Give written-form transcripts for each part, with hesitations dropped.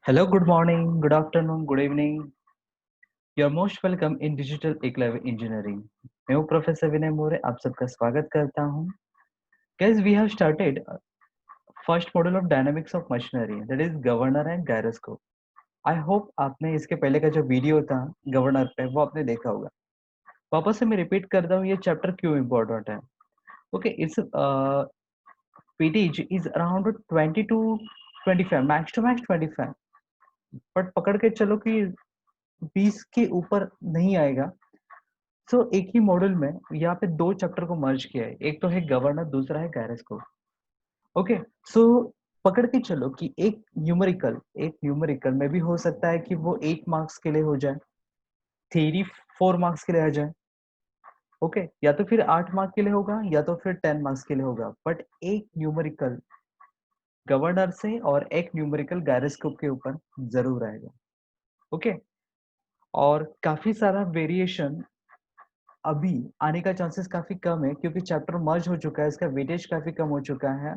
Hello, good morning, good afternoon, good evening. You're most welcome in Digital Enclave Engineering. मैं हूँ professor विनय मोरे, आप सबका स्वागत करता हूँ. Guys, we have started first module of dynamics of machinery, that is governor and gyroscope. I hope आपने इसके पहले का जो वीडियो था गवर्नर पे वो आपने देखा होगा. वापस से मैं रिपीट करता हूँ ये चैप्टर क्यों इम्पोर्टेंट है. Okay, it's PTG is around 20 to 25, max to max 25. But पकड़ के चलो कि 20 के ऊपर नहीं आएगा. एक ही मॉड्यूल में यहाँ पे दो चैप्टर को मर्ज किया है. एक तो है गवर्नर, दूसरा है गायरोस्कोप. ओके. सो पकड़ के चलो कि एक न्यूमेरिकल में भी हो सकता है कि वो 8 मार्क्स के लिए हो जाए, थ्योरी 4 मार्क्स के लिए आ जाए. ओके, या तो फिर 8 मार्क के लिए होगा या तो फिर 10 मार्क्स के लिए होगा. बट एक न्यूमेरिकल गवर्नर से और एक न्यूमेरिकल गायरोस्कोप के ऊपर जरूर आएगा. ओके. और काफी सारा वेरिएशन अभी आने का चांसेस काफी कम है क्योंकि चैप्टर मर्ज हो चुका है, इसका वेटेज काफी कम हो चुका है.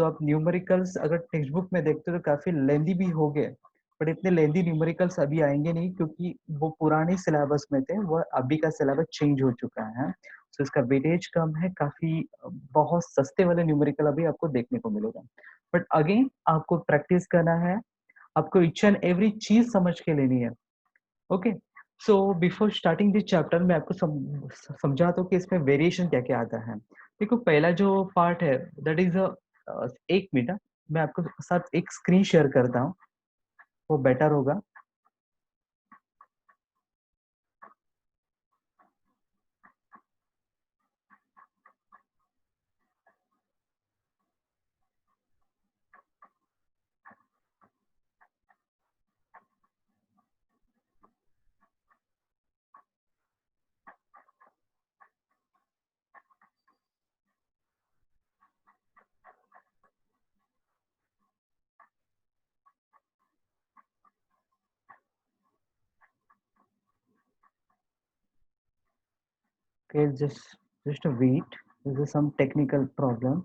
आप न्यूमेरिकल्स अगर टेक्स्ट बुक में देखते हो तो काफी लेंदी भी हो गए, बट इतने लेंदी न्यूमेरिकल्स अभी आएंगे नहीं क्योंकि वो पुराने सिलेबस में थे, वो अभी का सिलेबस चेंज हो चुका है. इसका वेटेज कम है काफी. बहुत सस्ते वाले न्यूमेरिकल अभी आपको देखने को मिलेगा. बट अगेन आपको प्रैक्टिस करना है, आपको ईच एंड एवरी चीज समझ के लेनी है. Okay. So before starting this chapter मैं आपको समझाता हूँ कि इसमें वेरिएशन क्या क्या आता है. देखो, पहला जो पार्ट है दैट इज एक मिनट, मैं आपको साथ एक स्क्रीन शेयर करता हूँ, वो बेटर होगा. Okay, just wait, this is some technical problem.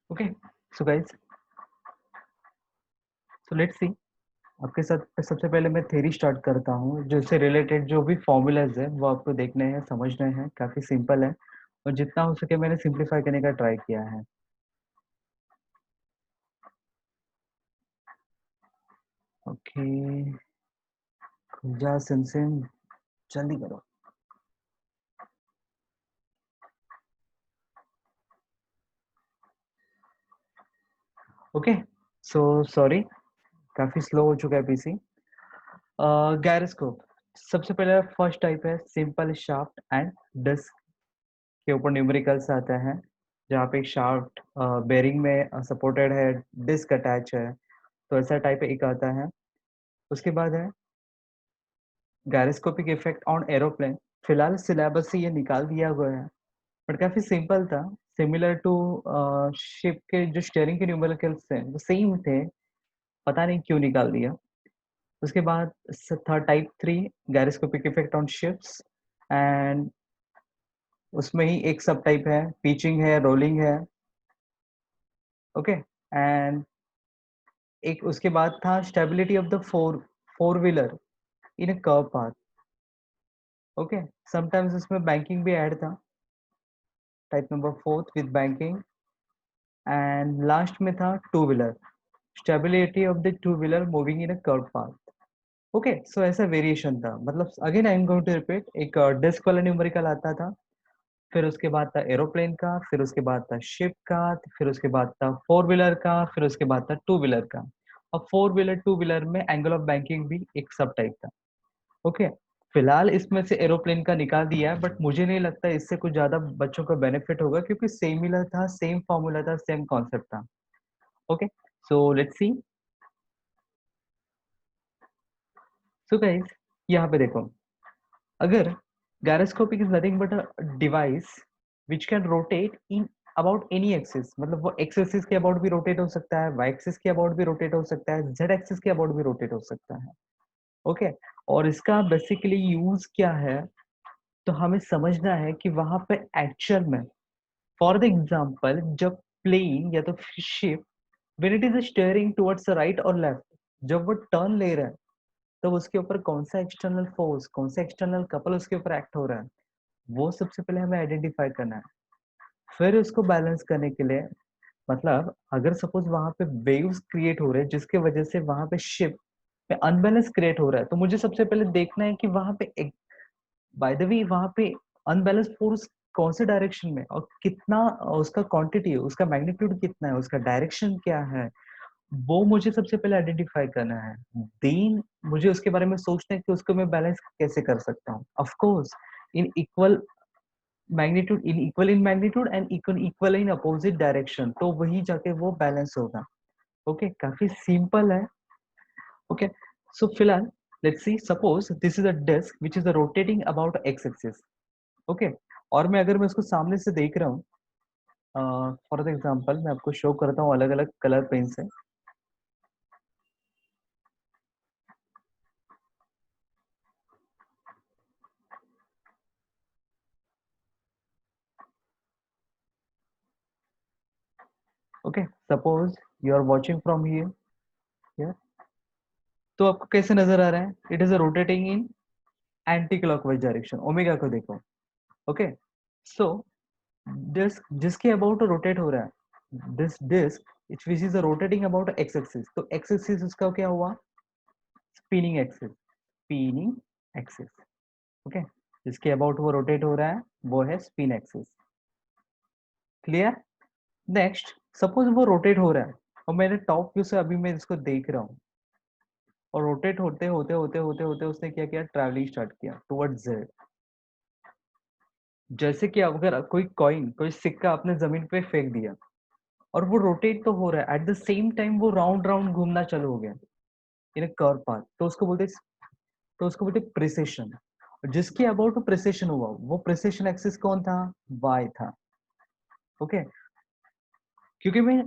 Okay. So guys, so let's see. आपके साथ सबसे पहले मैं थ्योरी स्टार्ट करता हूँ, जिससे रिलेटेड जो भी फॉर्मूलाज है वो आपको देखने हैं, समझने हैं. काफी सिंपल है और जितना हो सके मैंने सिंप्लीफाई करने का ट्राई किया है. ओके. जा सिम जल्दी करो. ओके. सो सॉरी, काफी स्लो हो चुका है पीसी. गायरोस्कोप सबसे पहले फर्स्ट टाइप है सिंपल शाफ्ट एंड डिस्क के ऊपर न्यूमेरिकल्स आता है, जहाँ पे शाफ्ट बेरिंग में सपोर्टेड है, डिस्क अटैच है. तो ऐसा टाइप एक आता है. उसके बाद है गायरोस्कोपिक इफेक्ट ऑन एरोप्लेन. फिलहाल सिलेबस से ये निकाल दिया हुआ है, बट काफी सिंपल था. सिमिलर टू शिप के जो स्टीयरिंग के न्यूमेरिकल्स थे वो सेम थे, पता नहीं क्यों निकाल दिया. उसके बाद था type 3 gyroscopic effect on ships. And उसमें ही एक सब टाइप है, पिचिंग है, रोलिंग है. ओके. एंड एक उसके बाद था stability of the four wheeler in a curve path. Okay. Sometimes उसमें बैंकिंग भी ऐड था, type number 4 with banking. And last में था two wheeler, stability of the two wheeler moving in a curve path. Okay. So ऐसा variation था. मतलब again I am going to repeat. एक disc वाला न्यूमेरिकल आता था, फिर उसके बाद था एरोप्लेन का, फिर उसके बाद था शिप का, फिर उसके बाद था फोर व्हीलर का, फिर उसके बाद था टू व्हीलर का. और फोर व्हीलर टू व्हीलर में एंगल ऑफ बैंकिंग भी एक सब टाइप था. ओके. फिलहाल इसमें से एरोप्लेन का निकाल दिया है, बट मुझे नहीं लगता इससे कुछ ज्यादा बच्चों को बेनिफिट होगा क्योंकि सेमिलर था, सेम फॉर्मूला था, सेम कॉन्सेप्ट था. Okay. So let's C. So guys, यहाँ पे देखो, अगर Gyroscopic is nothing but a device which can rotate in about any axis. मतलब वो x axis के about भी rotate हो सकता है, y axis के about भी rotate हो सकता है, z axis के about भी rotate हो सकता है. ओके और इसका बेसिकली यूज क्या है, तो हमें समझना है कि वहां पे एक्चुअल में फॉर द एग्जांपल जब प्लेन या तो ship when it is steering towards right और लेफ्ट, जब वो टर्न ले रहा है तो उसके ऊपर कौन सा एक्सटर्नल फोर्स, कौन सा एक्सटर्नल कपल उसके ऊपर एक्ट हो रहा है, वो सबसे पहले हमें आइडेंटिफाई करना है. फिर उसको बैलेंस करने के लिए, मतलब अगर सपोज वहां पे वेव्स क्रिएट हो रहे हैं जिसके वजह से वहां पे शिप में अनबैलेंस क्रिएट हो रहा है, तो मुझे सबसे पहले देखना है कि वहां पे बाय द वे वहां पे अनबैलेंस फोर्स कौन से डायरेक्शन में और कितना उसका क्वांटिटी है, उसका मैग्नीट्यूड कितना है, उसका डायरेक्शन क्या है, वो मुझे सबसे पहले आइडेंटिफाई करना है. देन मुझे उसके बारे में सोचना है कि उसको मैं बैलेंस कैसे कर सकता हूँ. Of course in equal magnitude, in magnitude and equal in opposite direction, तो वही जाके वो बैलेंस होगा. ओके काफी सिंपल है. ओके सो फिलहाल let's see, suppose this is a disc which is rotating about X axis. Okay और मैं अगर मैं उसको सामने से देख रहा हूँ, फॉर द एग्जांपल मैं आपको शो करता हूँ अलग अलग कलर पेन से. Okay suppose you are watching from here, तो आपको कैसे नजर आ रहा है, it is rotating in anti clockwise direction. Omega को देखो. ओके सो डिस्क जिसके अबाउट रोटेट हो रहा है, this disc which is rotating about X axis, तो एक्स एक्सिस उसका क्या हुआ, spinning axis. Spinning axis. Okay जिसके अबाउट वो रोटेट हो रहा है वो है spin axis. Clear. Next suppose वो रोटेट हो रहा है और मैंने टॉप व्यू से अभी मैं इसको देख रहा हूँ, और रोटेट होते होते होते होते होते उसने क्या किया, ट्रैवलिंग स्टार्ट किया टुवर्ड्स जेड. जैसे कि अगर कोई कॉइन, कोई सिक्का आपने जमीन पे फेंक दिया और वो रोटेट तो हो रहा है, एट द सेम टाइम वो राउंड राउंड घूमना चालू हो गया इन कर्व पाथ, तो उसको बोलते प्रिसेशन. जिसके अबाउट प्रिसेशन हुआ वो प्रिसेशन एक्सिस कौन था, वाई था. ओके क्योंकि मैं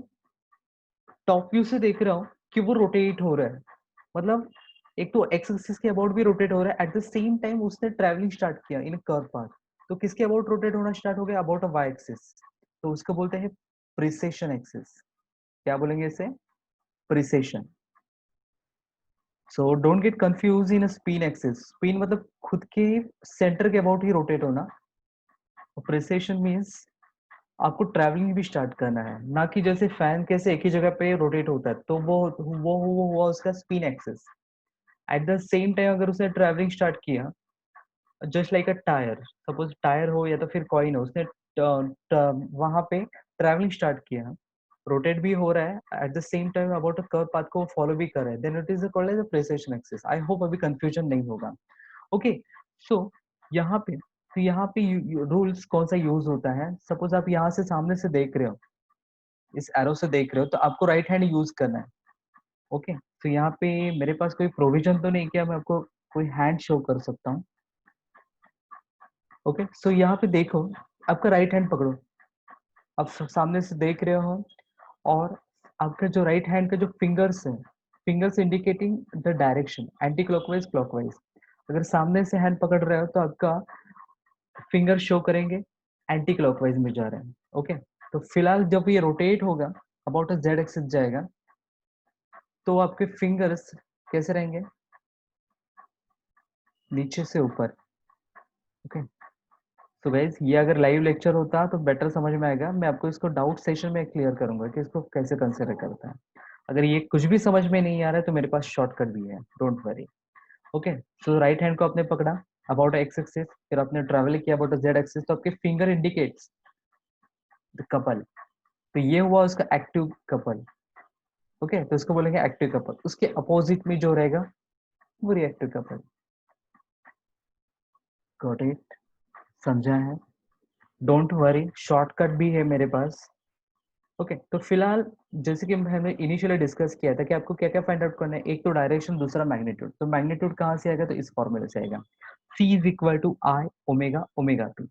टॉप व्यू से देख रहा हूँ कि वो रोटेट हो रहा है, मतलब एक तो एक्स एक्सिस के अबाउट भी रोटेट हो रहा है, एट द सेम टाइम उसने ट्रैवलिंग स्टार्ट किया इन कर्व पाथ. तो किसके अबाउट रोटेट होना स्टार्ट हो गया, अबाउट अ वाई एक्सिस. तो उसको बोलते हैं प्रिसेशन एक्सिस. क्या बोलेंगे इसे, precision. So don't get confuse in spin axis. Spin मतलब खुद के सेंटर के अबाउट ही रोटेट होना. प्रिसेशन मीन्स आपको ट्रैवलिंग भी स्टार्ट करना है, ना कि जैसे फैन कैसे एक ही जगह पे रोटेट होता है, तो वो हुआ उसका spin axis. Eight the same time अगर उसने ट्रैवलिंग स्टार्ट किया, just like a tyre, suppose tyre हो या तो फिर कॉइन हो, उसने वहां पे ट्रैवलिंग स्टार्ट किया, रोटेट भी हो रहा है at the same time about a curve path को फॉलो भी कर रहा है, then it is called as a precession axis. I hope अभी कंफ्यूजन नहीं होगा. ओके सो यहाँ पे, तो यहाँ पे रूल्स कौन सा यूज होता है, सपोज आप यहाँ से सामने से देख रहे हो, इस एरो से देख रहे हो, तो आपको राइट हैंड यूज करना है. ओके तो यहाँ पे मेरे पास कोई प्रोविजन तो नहीं किया, मैं आपको कोई हैंड शो कर सकता हूँ. ओके सो यहाँ पे देखो, आपका राइट हैंड पकड़ो, आप सामने से देख रहे हो, और आपका जो राइट हैंड का जो फिंगर्स है, fingers indicating the direction anti clockwise clockwise. अगर सामने से हैंड पकड़ रहे हो तो आपका फिंगर शो करेंगे एंटी क्लॉकवाइज में जा रहे हैं. ओके तो फिलहाल जब ये रोटेट होगा अबाउट जेड एक्सिस जाएगा, तो आपके फिंगर्स कैसे रहेंगे, नीचे से ऊपर. ओके तो गाइज ये अगर लाइव लेक्चर होता तो बेटर समझ में आएगा, मैं आपको इसको डाउट सेशन में क्लियर करूंगा कि इसको कैसे कंसिडर करता है. अगर ये कुछ भी समझ में नहीं आ रहा है तो मेरे पास शॉर्टकट भी है, don't worry. Okay so right hand को आपने पकड़ा अबाउट एक्स एक्सिस, फिर आपने ट्रैवल किया अबाउट जेड एक्सिस, तो आपके फिंगर इंडिकेट्स द कपल. तो ये हुआ उसका एक्टिव कपल. ओके तो इसको बोलेंगे एक्टिव कपल. उसके अपोजिट में जो रहेगा वो रिएक्टिव कपल. गॉट इट, समझा है. डोंट वरी शॉर्टकट भी है मेरे पास. ओके तो फिलहाल जैसे कि हमने इनिशियली डिस्कस किया था कि आपको क्या क्या फाइंड आउट करना है, एक तो डायरेक्शन, दूसरा मैग्नीट्यूड। तो मैग्नीट्यूड कहाँ से आएगा, तो इस फॉर्मूले से आएगा, C is equal to I omega omega P.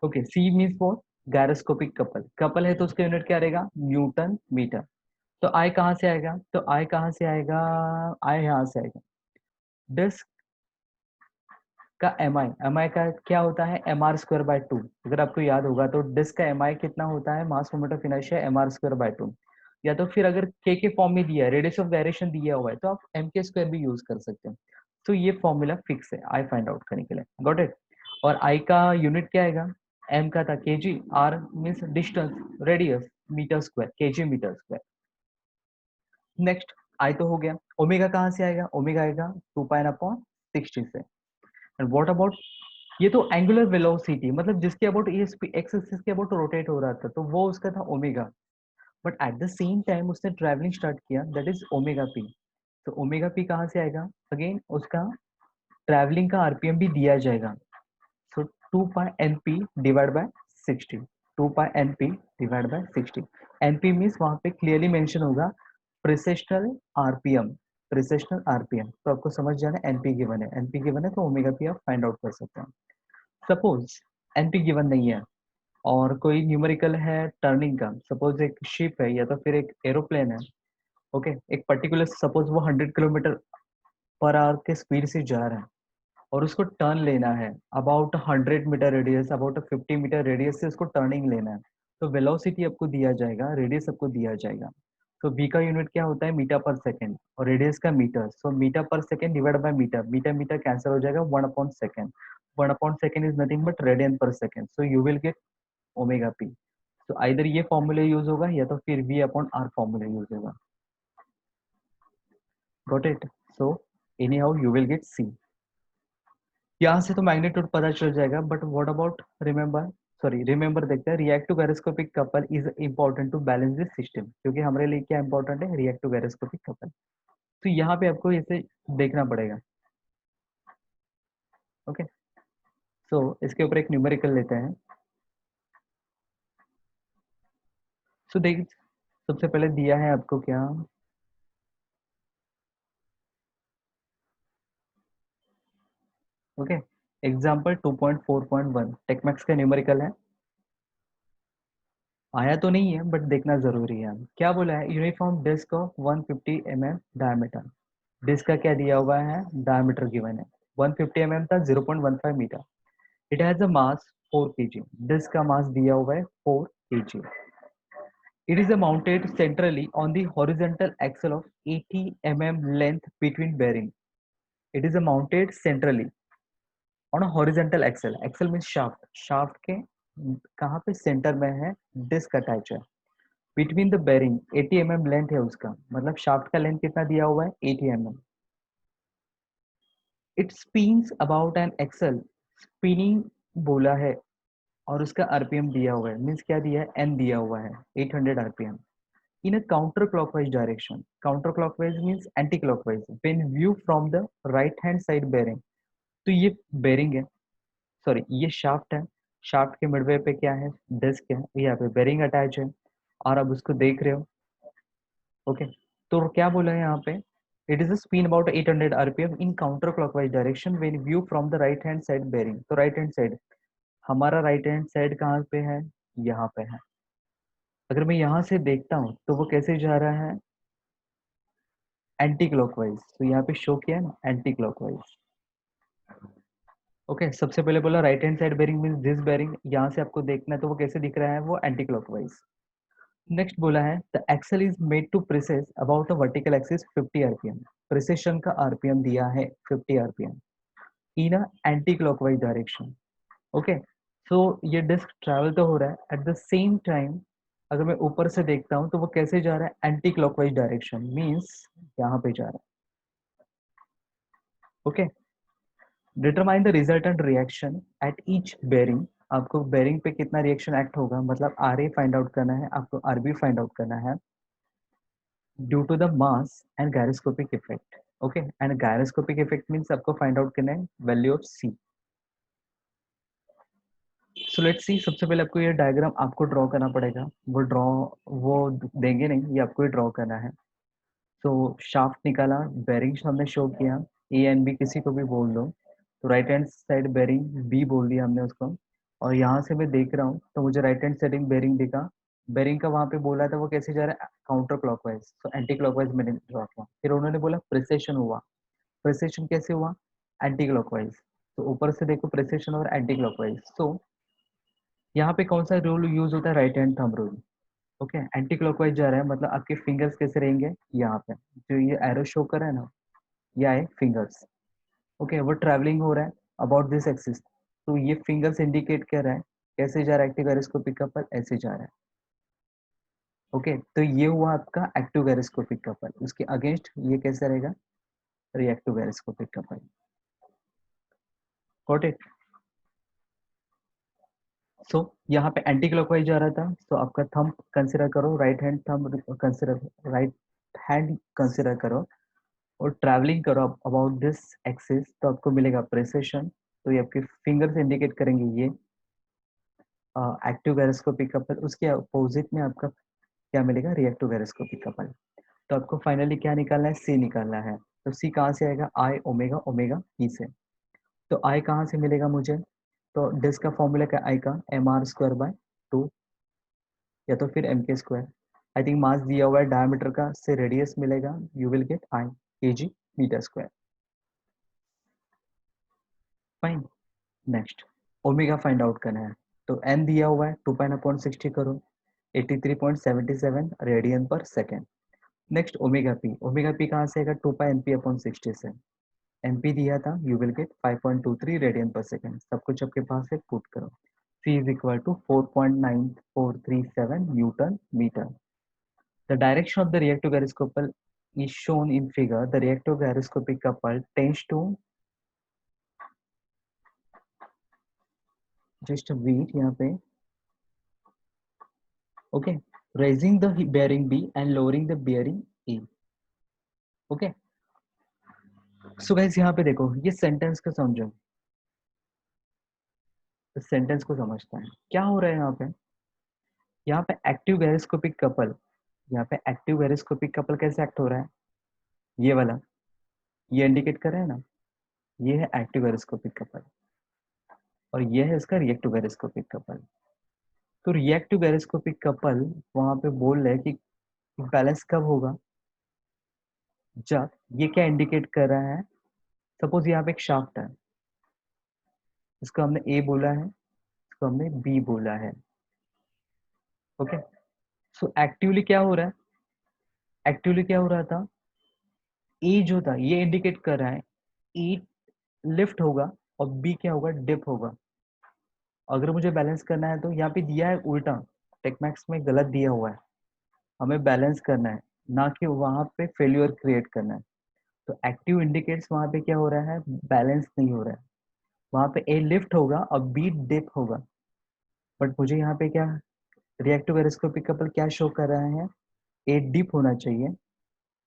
Okay, C means for gyroscopic couple, couple है तो उसका यूनिट क्या रहेगा, न्यूटन मीटर। तो आई कहाँ से आएगा, तो आई कहाँ से आएगा, आई यहाँ से आएगा, डिस्क का एम आई का क्या होता है, M R square by two. अगर आपको याद होगा तो डिस्क का एम आई कितना होता है, mass moment of inertia M R square by two. या तो फिर अगर के फॉर्म में दिया है, रेडियस ऑफ गायरेशन दिया हुआ है, तो आप एम के स्क्वायर भी यूज कर सकते हैं। तो ये फॉर्मूला फिक्स है आई फाइंड आउट करने के लिए, गॉट इट। और आई का यूनिट क्या आएगा, एम का था KG, R means distance, radius metre square, KG metre square. Next I तो हो गया, ओमेगा कहाँ से आएगा, ओमेगा आएगा 2 पाई अपॉन 60 से। एंड व्हाट अबाउट, ये तो एंगुलर वेलोसिटी, मतलब जिसके अबाउट ये एक्स एक्सिस के अबाउट रोटेट हो रहा था, तो वो उसका था omega. But at the same time उसने ट्रैवलिंग स्टार्ट किया, दैट इज ओमेगा पी। तो ओमेगा पी कहाँ से आएगा, अगेन उसका ट्रैवलिंग का आरपीएम भी दिया जाएगा। सो 2 पाई NP divide by 60, 2 pi NP divide by 60। NP means वहां पे क्लियरली मेंशन होगा प्रिसेशनल आरपीएम, प्रिसेशनल आरपीएम। तो आपको समझ जाना एनपी गिवन है, एनपी गिवन है तो ओमेगा पी आप फाइंड आउट कर सकते हैं। सपोज एनपी गिवन नहीं है और कोई न्यूमेरिकल है टर्निंग का, सपोज एक शिप है या तो फिर एक एरोप्लेन है, ओके एक पर्टिकुलर, सपोज वो 100 km/h के स्पीड से जा रहा है और उसको टर्न लेना है about 100 metre radius, about 50 metre radius से उसको टर्निंग लेना है। तो वेलोसिटी आपको दिया जाएगा, रेडियस आपको दिया जाएगा। तो v का यूनिट क्या होता है, मीटर पर सेकेंड, और रेडियस का metre. So metre per second divide by metre, metre metre cancel हो जाएगा, 1/सेकेंड, 1/सेकेंड is nothing but radian per second. So you will get omega P. तो आइदर ये फॉर्मूले यूज होगा या तो फिर V/R फॉर्मूले यूज होगा, got it. So anyhow you will get C. यहाँ से तो मैग्नीट्यूड पता चल जाएगा, but what about remember, sorry remember देखते हैं, reactive gyroscopic couple is important to balance this system, क्योंकि हमारे लिए क्या इंपॉर्टेंट है, रिएक्टिव गायरोस्कोपिक कपल। तो यहाँ पे आपको इसे देखना पड़ेगा, ओके। सो इसके ऊपर एक न्यूमेरिकल लेते हैं। सो देख, सबसे पहले दिया है आपको क्या, ओके एग्जाम्पल 2.4.1 टेक्मैक्स का न्यूमेरिकल है। आया तो नहीं है बट देखना जरूरी है। क्या बोला है, uniform disc of 150 mm diameter. Disc का क्या दिया हुआ है, डायमीटर गिवन है 150 mm था, 0.15 metre. It has a mass 4 kg, disc का मास दिया हुआ है 4 kg। It is mounted centrally on the horizontal axle of 80 mm length between bearing. It is mounted centrally on a horizontal axle, axle mean shaft, shaft के कहाँ पे, centre में है disc attach है। Between the bearing 80 mm length है उसका, मतलब shaft का लेंथ कितना दिया हुआ है, 80 mm। It spins about an axle, spinning बोला है, और उसका आरपीएम दिया हुआ है, मीन्स क्या दिया है, एन दिया हुआ है 800 RPM. In a counter clockwise direction, counter clockwise means anti clockwise, when view from the right hand side bearing. तो ये बेरिंग है, सॉरी ये शाफ्ट है, शाफ्ट के मिडवे पे क्या है, डिस्क है, यहाँ पे बेरिंग अटैच है, और अब उसको देख रहे हो, ओके। तो क्या बोला है यहाँ पे, it is a spin about 800 RPM in counter clockwise direction when view from the right hand side bearing. तो राइट हैंड साइड, हमारा राइट हैंड साइड कहाँ पे है, यहाँ पे है। अगर मैं यहाँ से देखता हूँ तो वो कैसे जा रहा है, एंटी क्लॉकवाइज। तो यहाँ पे शो किया है ना, एंटी क्लॉकवाइज, ओके। सबसे पहले बोला right hand side bearing means this bearing, यहाँ से आपको देखना है तो वो कैसे दिख रहा है, वो एंटी क्लॉकवाइज। नेक्स्ट बोला है the axle is made to precess about a vertical axis 50 RPM. Precession का आरपीएम दिया है 50 RPM in a anti clockwise direction, okay. So ये डिस्क ट्रैवल तो हो रहा है, एट द सेम टाइम अगर मैं ऊपर से देखता हूँ तो वो कैसे जा रहा है, एंटी क्लॉकवाइज डायरेक्शन, मीन्स यहाँ पे जा रहा है, okay. Determine the resultant reaction at each bearing. आपको बेरिंग पे कितना रिएक्शन एक्ट होगा, मतलब आर ए फाइंड आउट करना है आपको, आर बी फाइंड आउट करना है, due to the mass and gyroscopic effect, okay. And gyroscopic effect means आपको फाइंड आउट करना है value of C. So let's see, सबसे पहले आपको ये डायग्राम आपको ड्रॉ करना पड़ेगा। वो देंगे नहीं, ये आपको ही ड्रॉ करना है। तो शाफ्ट निकाला, बेरिंग्स हमने शो किया, ए एंड बी किसी को भी बोल दो। तो right hand side bearing B बोल दिया हमने उसको, और यहाँ से मैं देख रहा हूँ तो मुझे राइट हैंड साइड बेरिंग दिखा। बेरिंग का वहाँ पे बोला था वो कैसे जा रहा है, काउंटर क्लॉकवाइज, तो एंटी क्लॉकवाइज मैंने ड्रॉ किया। फिर उन्होंने बोला प्रिसेशन हुआ, प्रिसेशन कैसे हुआ, एंटी क्लॉकवाइज। तो ऊपर से देखो प्रिसेशन और एंटी क्लॉकवाइज। तो यहाँ पे कौन सा रूल यूज होता है, right hand thumb rule. Okay, anti clockwise जा रहा है मतलब आपके फिंगर्स कैसे रहेंगे, यहाँ पे जो ये एरो शो कर रहा है ना, ये आए फिंगर्स। ओके, वो ट्रैवलिंग हो रहा है अबाउट दिस एक्सिस, तो ये फिंगर्स इंडिकेट कर रहा है कैसे जा रहा है, एक्टिव गायरोस्कोपिक कपल ऐसे जा रहा है। ओके, तो ये हुआ आपका एक्टिव गायरोस्कोपिक कपल। उसके अगेंस्ट ये कैसे रहेगा, reactive gyroscopic couple. Got it. So यहाँ पे एंटी क्लॉकवाइज जा रहा था, तो आपका थंब कंसिडर करो, right hand thumb consider, right hand consider करो और ट्रैवलिंग करो अबाउट दिस एक्सिस, तो आपको मिलेगा प्रेसेशन। तो ये आपके फिंगर्स इंडिकेट करेंगे ये एक्टिव गायरोस्कोपिक कपल। उसके अपोजिट में आपका क्या मिलेगा, रिएक्टिव गायरोस्कोपिक कपल। तो आपको फाइनली क्या निकालना है, सी निकालना है। तो सी कहाँ से आएगा, आई ओमेगा, ओमेगा ई से। तो आई कहाँ से मिलेगा मुझे, तो डिस्क का फॉर्मूला क्या, आई का एम आर स्क्वायर बाय 2 या तो फिर M K square. I think मास दिया हुआ है डायमीटर का, से रेडियस मिलेगा, you will get I K G metre square. Fine. Next omega find out करना है, तो एन दिया हुआ है 2 पाइन अपॉन 60 करो, 83.77 radian per second. Next omega P, omega P कहाँ से आएगा, 2 पाई एन पी अपॉन 60 से। एन पी दिया था, you will gate 5.23 radian per second. सब कुछ आपके पास है, पुट करो। C is equal to 4.9437 Newton meter. The direction of the reactive gyroscope is shown in figure. The reactive gyroscopic couple tends to just wait यहाँ पे, okay, raising the bearing B and lowering the bearing A. Okay, so guys यहाँ पे देखो, ये sentence को समझो, इस sentence को समझता है क्या हो रहा है यहाँ पे। यहाँ पे एक्टिव गैरोस्कोपिक कपल, यहाँ पे एक्टिव गैरोस्कोपिक कपल कैसे एक्ट हो रहा है, ये वाला, ये इंडिकेट कर रहा है ना, ये है एक्टिव गैरोस्कोपिक कपल, और ये है इसका रिएक्टिव गैरोस्कोपिक कपल। तो रिएक्टिव गैरोस्कोपिक कपल वहां पे बोल रहे हैं कि बैलेंस कब होगा, जब ये क्या इंडिकेट कर रहा है, सपोज यहाँ पे एक शाफ्ट है, इसको हमने ए बोला है, इसको हमने बी बोला है। ओके, सो एक्टिवली क्या हो रहा है, एक्टिवली क्या हो रहा था, ए जो था ये इंडिकेट कर रहा है ए लिफ्ट होगा और बी क्या होगा, डिप होगा। अगर मुझे बैलेंस करना है तो यहाँ पे दिया है उल्टा, टेक्मैक्स में गलत दिया हुआ है, हमें बैलेंस करना है, ना कि वहां पे फेल्यूर क्रिएट करना है। तो एक्टिव इंडिकेट्स वहां पे क्या हो रहा है, बैलेंस नहीं हो रहा है, वहां पे ए लिफ्ट होगा और बी डिप होगा। बट मुझे यहाँ पे क्या, रिएक्टिव एरोस्कोपिक कपल क्या शो कर रहा है, ए डिप होना चाहिए,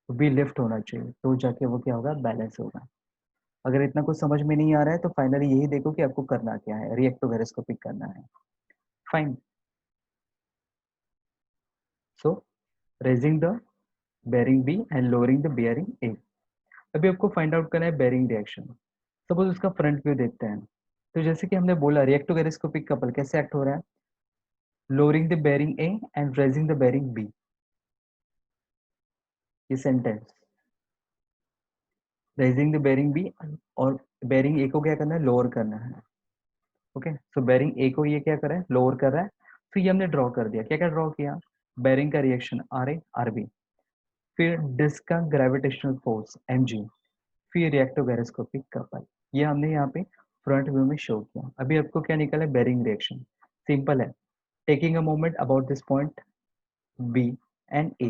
बी लिफ्ट होना चाहिए, तो जाके वो क्या होगा, बैलेंस होगा। अगर इतना कुछ समझ में नहीं आ रहा है तो फाइनली यही देखो कि आपको करना क्या है, रिएक्टिव एरोस्कोपिक करना है। Fine. So raising the bearing B and lowering the bearing A. अभी आपको फाइंड आउट करना है बेरिंग रिएक्शन। सपोज उसका फ्रंट व्यू देखते हैं। तो जैसे कि हमने बोला, रिएक्टिव गैरोस्कोपिक कपल कैसे एक्ट हो रहा है, lowering the bearing A and raising the bearing B. ये sentence, raising the bearing B, और बेरिंग ए को क्या करना है, लोअर करना है। ओके, सो बेरिंग ए को ये क्या कर रहा है, लोअर कर रहा है। तो ये हमने ड्रॉ कर दिया, क्या क्या ड्रॉ किया, बेरिंग का reaction R A R B, फिर डिस्क का ग्रेविटेशनल फोर्स एम जी, फिर रिएक्टिव गैरोस्कोपिक कपल। ये हमने यहाँ पे फ्रंट व्यू में शो किया। अभी आपको क्या निकला है, बेरिंग रिएक्शन। सिंपल है, taking a moment about this point B and A.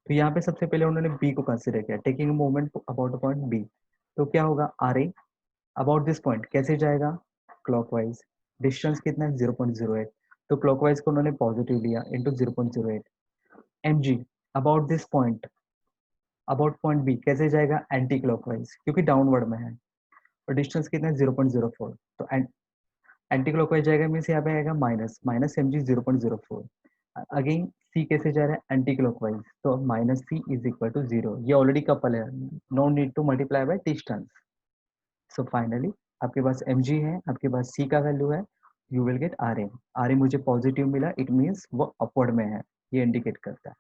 तो यहाँ पे सबसे पहले उन्होंने बी को कंसिडर किया, taking a moment about point B. तो क्या होगा, R A about this point कैसे जाएगा, क्लॉकवाइज। डिस्टेंस कितना है, 0.08, तो क्लॉकवाइज को उन्होंने पॉजिटिव लिया into 0.08। M G about this point, about point B कैसे जाएगा, एंटी क्लॉकवाइज, क्योंकि डाउनवर्ड में है, और डिस्टेंस कितना है, 0.04। तो एंटी क्लॉकवाइज जाएगा मीन्स यहाँ पे आएगा minus minus M G 0.04। Again C कैसे जा रहा है एंटी क्लॉकवाइज, तो minus C is equal to 0। ये ऑलरेडी कपल है, no need to multiply by distance. So finally आपके पास एम जी है, आपके पास सी का वैल्यू है, you will get R A. R A मुझे पॉजिटिव मिला, इट मीन्स वो अपवर्ड में है, ये इंडिकेट करता है।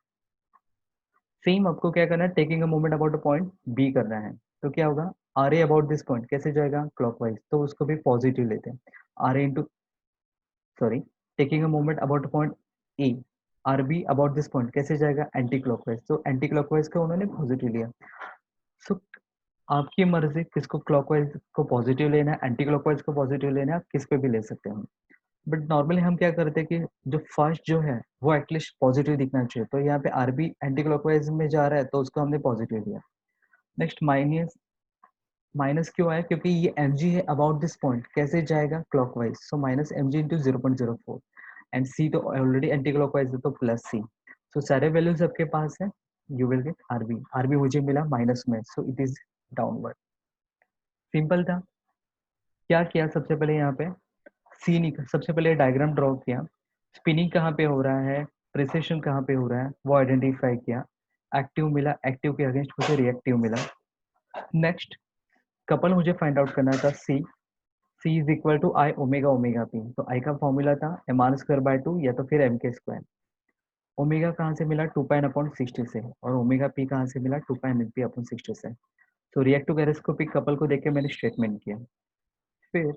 सेम आपको क्या करना है, taking a moment about a point B करना है। तो क्या होगा, R A about this point कैसे जाएगा क्लॉकवाइज, तो उसको भी पॉजिटिव लेते हैं। R A into sorry, taking a moment about a point A, R B about this point कैसे जाएगा एंटी क्लॉकवाइज, तो एंटी क्लॉकवाइज का उन्होंने पॉजिटिव लिया। सो आपकी मर्जी किसको क्लॉकवाइज को पॉजिटिव लेना है, एंटी क्लॉकवाइज को पॉजिटिव लेना है, आप किस पे भी ले सकते हैं। बट नॉर्मली हम क्या करते हैं कि जो फर्स्ट जो है वो एटलीस्ट पॉजिटिव दिखना चाहिए, तो यहाँ पे आरबी एंटी क्लॉकवाइज में जा रहा है तो उसको हमने पॉजिटिव दिया। नेक्स्ट माइनस, माइनस क्यों आया, क्योंकि ये एम जी है अबाउट दिस पॉइंट कैसे जाएगा clockwise, so minus M G into 0.04। And C तो ऑलरेडी एंटी क्लॉकवाइज है तो प्लस सी। सो सारे वैल्यूज आपके पास है, you will get R B. R B मुझे मिला माइनस में, so it is downward. Simple था। क्या किया सबसे पहले यहाँ पे, सी सबसे पहले डायग्राम ड्रॉ किया, स्पिनिंग कहाँ पे हो रहा है, प्रिसेशन कहाँ पे हो रहा है वो आइडेंटिफाई किया, एक्टिव मिला, एक्टिव के अगेंस्ट मुझे रिएक्टिव मिला। नेक्स्ट कपल मुझे फाइंड आउट करना था C, C is equal to I omega omega P, तो आई का फॉर्मूला था एम आर स्क्वायर बाय 2 या तो फिर एम के स्क्वायर। ओमेगा कहाँ से मिला 2 पाइन अपॉन 60 से, और ओमेगा पी कहाँ से मिला 2 पाइन एन पी अपॉन 60 से। तो रिएक्टिव कैरेस्कोपिक कपल को देख के मैंने स्टेटमेंट किया, फिर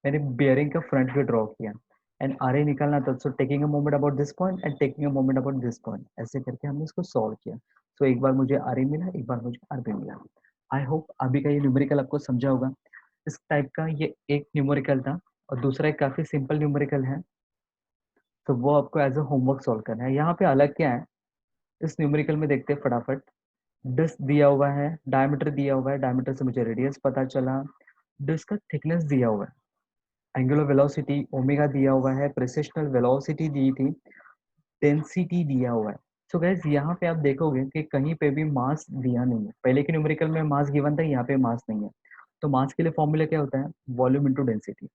मैंने बेयरिंग का फ्रंट व्यू ड्रॉ किया एंड आर ए निकालना था, so taking a moment about this point and taking a moment about this point, ऐसे करके हमने इसको सॉल्व किया। सो एक बार मुझे आर ए मिला, एक बार मुझे आर बी मिला। आई होप अभी का ये न्यूमेरिकल आपको समझा होगा। इस टाइप का ये एक न्यूमेरिकल था, और दूसरा एक काफी सिंपल न्यूमेरिकल है, तो वो आपको एज अ होमवर्क सॉल्व करना है। यहाँ पे अलग क्या है इस न्यूमेरिकल में देखते हैं फटाफट। डिस्क दिया हुआ है, डायमीटर दिया हुआ है, डायमीटर से मुझे रेडियस पता चला, डिस्क का थिकनेस दिया हुआ है, एंगुलर वेलोसिटी ओमेगा दिया हुआ है, प्रेसिशनल वेलोसिटी दी थी, डेंसिटी दिया हुआ है। सो गैस यहाँ पे आप देखोगे कि कहीं पे भी मास दिया नहीं है, पहले के न्यूमेरिकल में मास गिवन था, यहाँ पे मास नहीं है। तो मास के लिए फॉर्मूला क्या होता है, volume into density,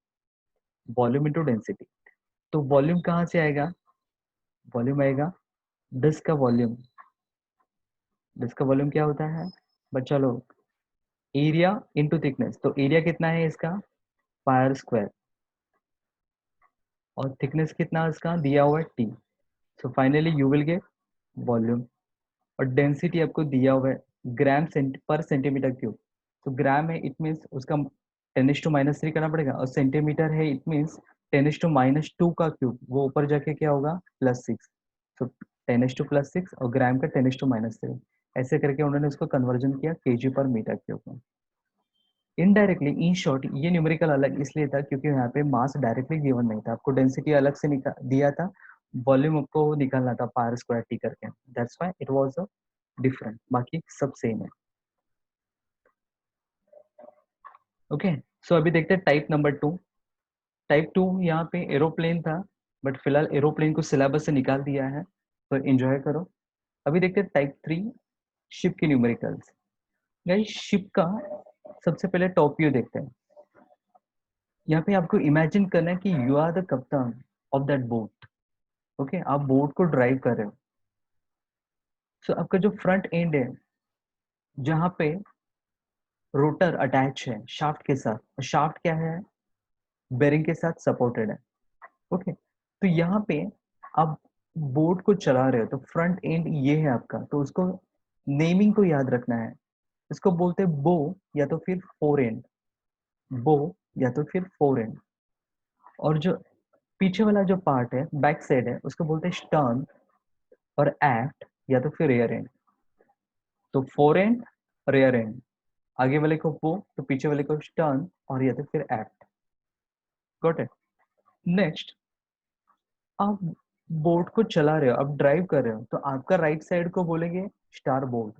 volume into density. तो वॉल्यूम कहाँ से आएगा, वॉल्यूम आएगा डिस्क का वॉल्यूम। डिस्क का वॉल्यूम क्या होता है बच्चा लोग, एरिया इंटू थिकनेस। तो एरिया कितना है इसका, पायर स्क्वायर, और थिकनेस कितना इसका दिया हुआ है T. So finally you will gate volume. और डेंसिटी आपको दिया हुआ है ग्राम पर सेंटीमीटर क्यूब। तो ग्राम है, इट मीन्स उसका 10⁻³ करना पड़ेगा, और सेंटीमीटर है, इट मीन्स 10⁻² का क्यूब, वो ऊपर जाके क्या होगा +6। तो 10⁻+6 और ग्राम का 10⁻³ ऐसे करके उन्होंने उसको कन्वर्जन किया केजी पर मीटर क्यूब में। इनडायरेक्टली इन शॉर्ट ये न्यूमेरिकल अलग इसलिए था क्योंकि यहाँ पे मास डायरेक्टली गिवन नहीं था, आपको डेंसिटी अलग से दिया था, वॉल्यूम आपको निकालना था पावर स्क्वायर टी करके, that's why it was a different, बाकी सब सेम है। ओके, सो अभी देखते हैं टाइप नंबर 2। टाइप 2 यहाँ पे एरोप्लेन था, बट फिलहाल एरोप्लेन को सिलेबस से निकाल दिया है, तो एंजॉय करो। अभी देखते हैं टाइप 3, शिप के न्यूमेरिकल्स। गाइस शिप का सबसे पहले टॉप व्यू देखते हैं। यहाँ पे आपको इमेजिन करना है कि यू आर द कप्तान ऑफ दैट बोट। ओके, आप बोट को ड्राइव कर रहे हो। सो आपका जो फ्रंट एंड है, जहाँ पे रोटर अटैच है शाफ्ट के साथ, और शाफ्ट क्या है बेरिंग के साथ सपोर्टेड है। ओके, तो यहाँ पे आप बोट को चला रहे हो, तो फ्रंट एंड ये है आपका, तो उसको नेमिंग को याद रखना है। इसको बोलते हैं बो या तो फिर फोर एंड, बो या तो फिर फोर एंड। और जो पीछे वाला जो पार्ट है बैक साइड है उसको बोलते हैं स्टर्न और एफ्ट या तो फिर रेयर एंड। तो फोर एंड, रेयर एंड, आगे वाले को वो तो पीछे वाले को स्टर्न और या तो फिर एफ्ट। Got it. नेक्स्ट, आप बोट को चला रहे हो, आप ड्राइव कर रहे हो, तो आपका राइट साइड को बोलेंगे स्टार बोर्ड